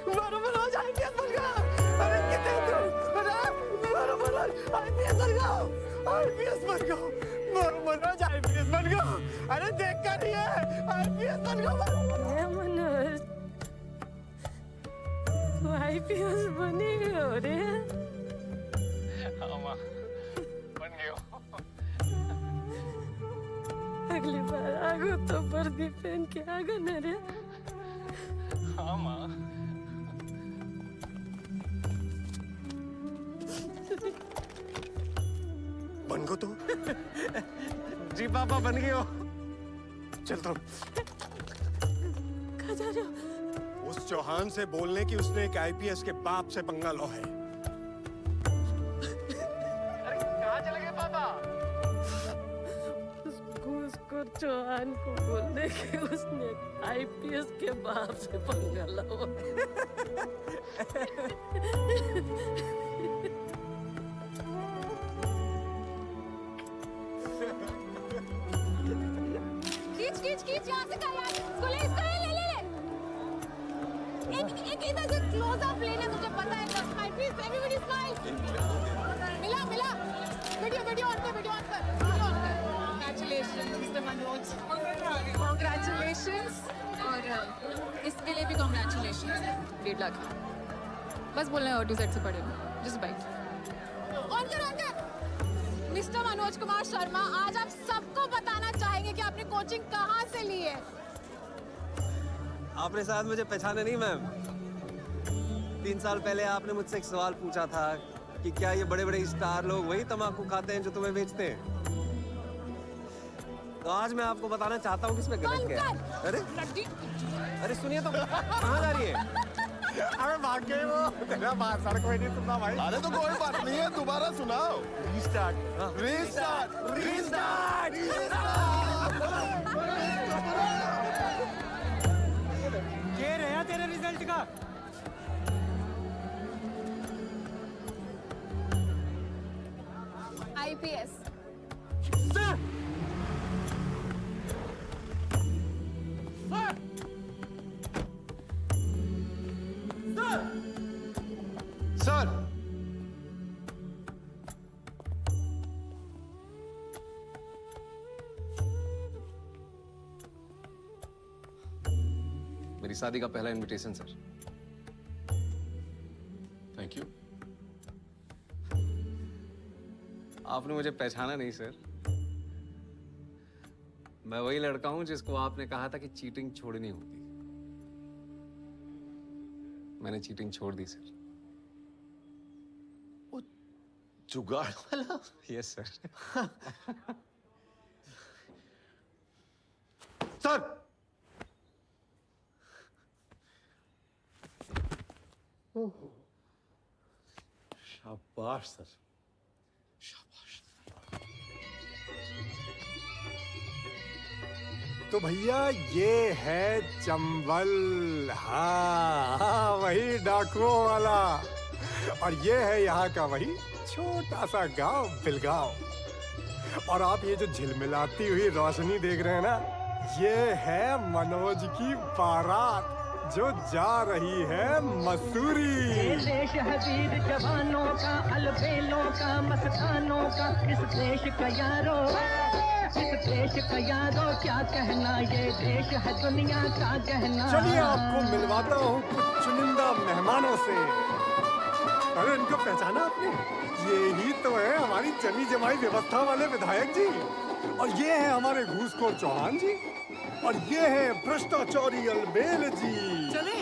मेरा Manoj IPS बन गया। अरे कितने दूर? अरे मेरा मनोज IPS बन गया। आईपीएस बन गया मनोज, आईपीएस बन गया। अरे देख कर रही है, आईपीएस बन गया। मनोज तू आईपीएस बनी हो रे। हाँ माँ, बन गयो। अगली बार आगो तो वर्दी पहन के आगो न रे। हाँ माँ। बन गो तो जी पापा बन गए हो। चलता हूँ। कहाँ जा रहे हो? उस चौहान से बोलने की उसने एक आईपीएस के बाप से पंगा लो है। अरे कहाँ चले गए पापा? उसको चौहान को बोलने के उसने आईपीएस के बाप से पंगा लो। खींच यहाँ से कर यार। इसको ले ले। एक इधर से क्लोज अप लेना, मुझे पता है। Smile please, everybody smile. मिला। वीडियो ऑन कर। Congratulations, Mr. Manoj. Congratulations. और इसके लिए भी congratulations. 1.5 लाख। बस बोलना है ऑटो सेट से पड़ेगा। Just bite. ऑन कर। मिस्टर मनोज कुमार शर्मा, आज आप सबको बताना चाहेंगे कि आपने कोचिंग कहाँ से ली है। आपने शायद मुझे पहचाने नहीं मैम। 3 साल पहले आपने मुझसे एक सवाल पूछा था कि क्या ये बड़े बड़े स्टार लोग वही तम्बाकू खाते हैं जो तुम्हें बेचते हैं। तो आज मैं आपको बताना चाहता हूँ कि इसमें गलत क्या है। अरे सुनिए तो, कहाँ जा रही है? अरे भाग गए वो। तेरा बात सड़क में नहीं सुनना भाई। अरे तो कोई बात नहीं है, दोबारा सुनाओ। रीस्टार्ट। ये रहा तेरे रिजल्ट का। आईपीएस। सर मेरी शादी का पहला इनविटेशन सर। Thank you. आपने मुझे पहचाना नहीं सर। मैं वही लड़का हूं जिसको आपने कहा था कि चीटिंग छोड़नी होगी। मैंने चीटिंग छोड़ दी सर। जुगाड़ वाला? Yes sir. सर शाबाश सर, शाबाश। तो भैया ये है चंबल। हाँ, वही डाकुओं वाला। और ये है यहाँ का वही छोटा सा गांव बिलगांव। और आप ये जो झिलमिलाती हुई रोशनी देख रहे हैं ना, ये है मनोज की बारात जो जा रही है मसूरी। ये देश है वीर जवानों का, अलबेलों का, मस्तानों का। इस देश का यारो, इस देश का यारो क्या कहना, ये देश है दुनिया का गहना। चलिए आपको मिलवाता हूँ कुछ चुनिंदा मेहमानों से। अरे इनको पहचाना आपने? ये ही तो है हमारी जमी जमाई व्यवस्था वाले विधायक जी। और ये है हमारे घूसखोर चौहान जी। और ये है भ्रष्टाचारी अलबेल जी। चले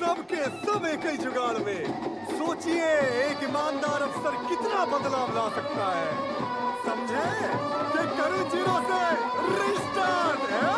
सबके सब एक ही जुगाड़ में। सोचिए एक ईमानदार अफसर कितना बदलाव ला सकता है। समझे? कि करें जीरो से रिस्टार्ट है।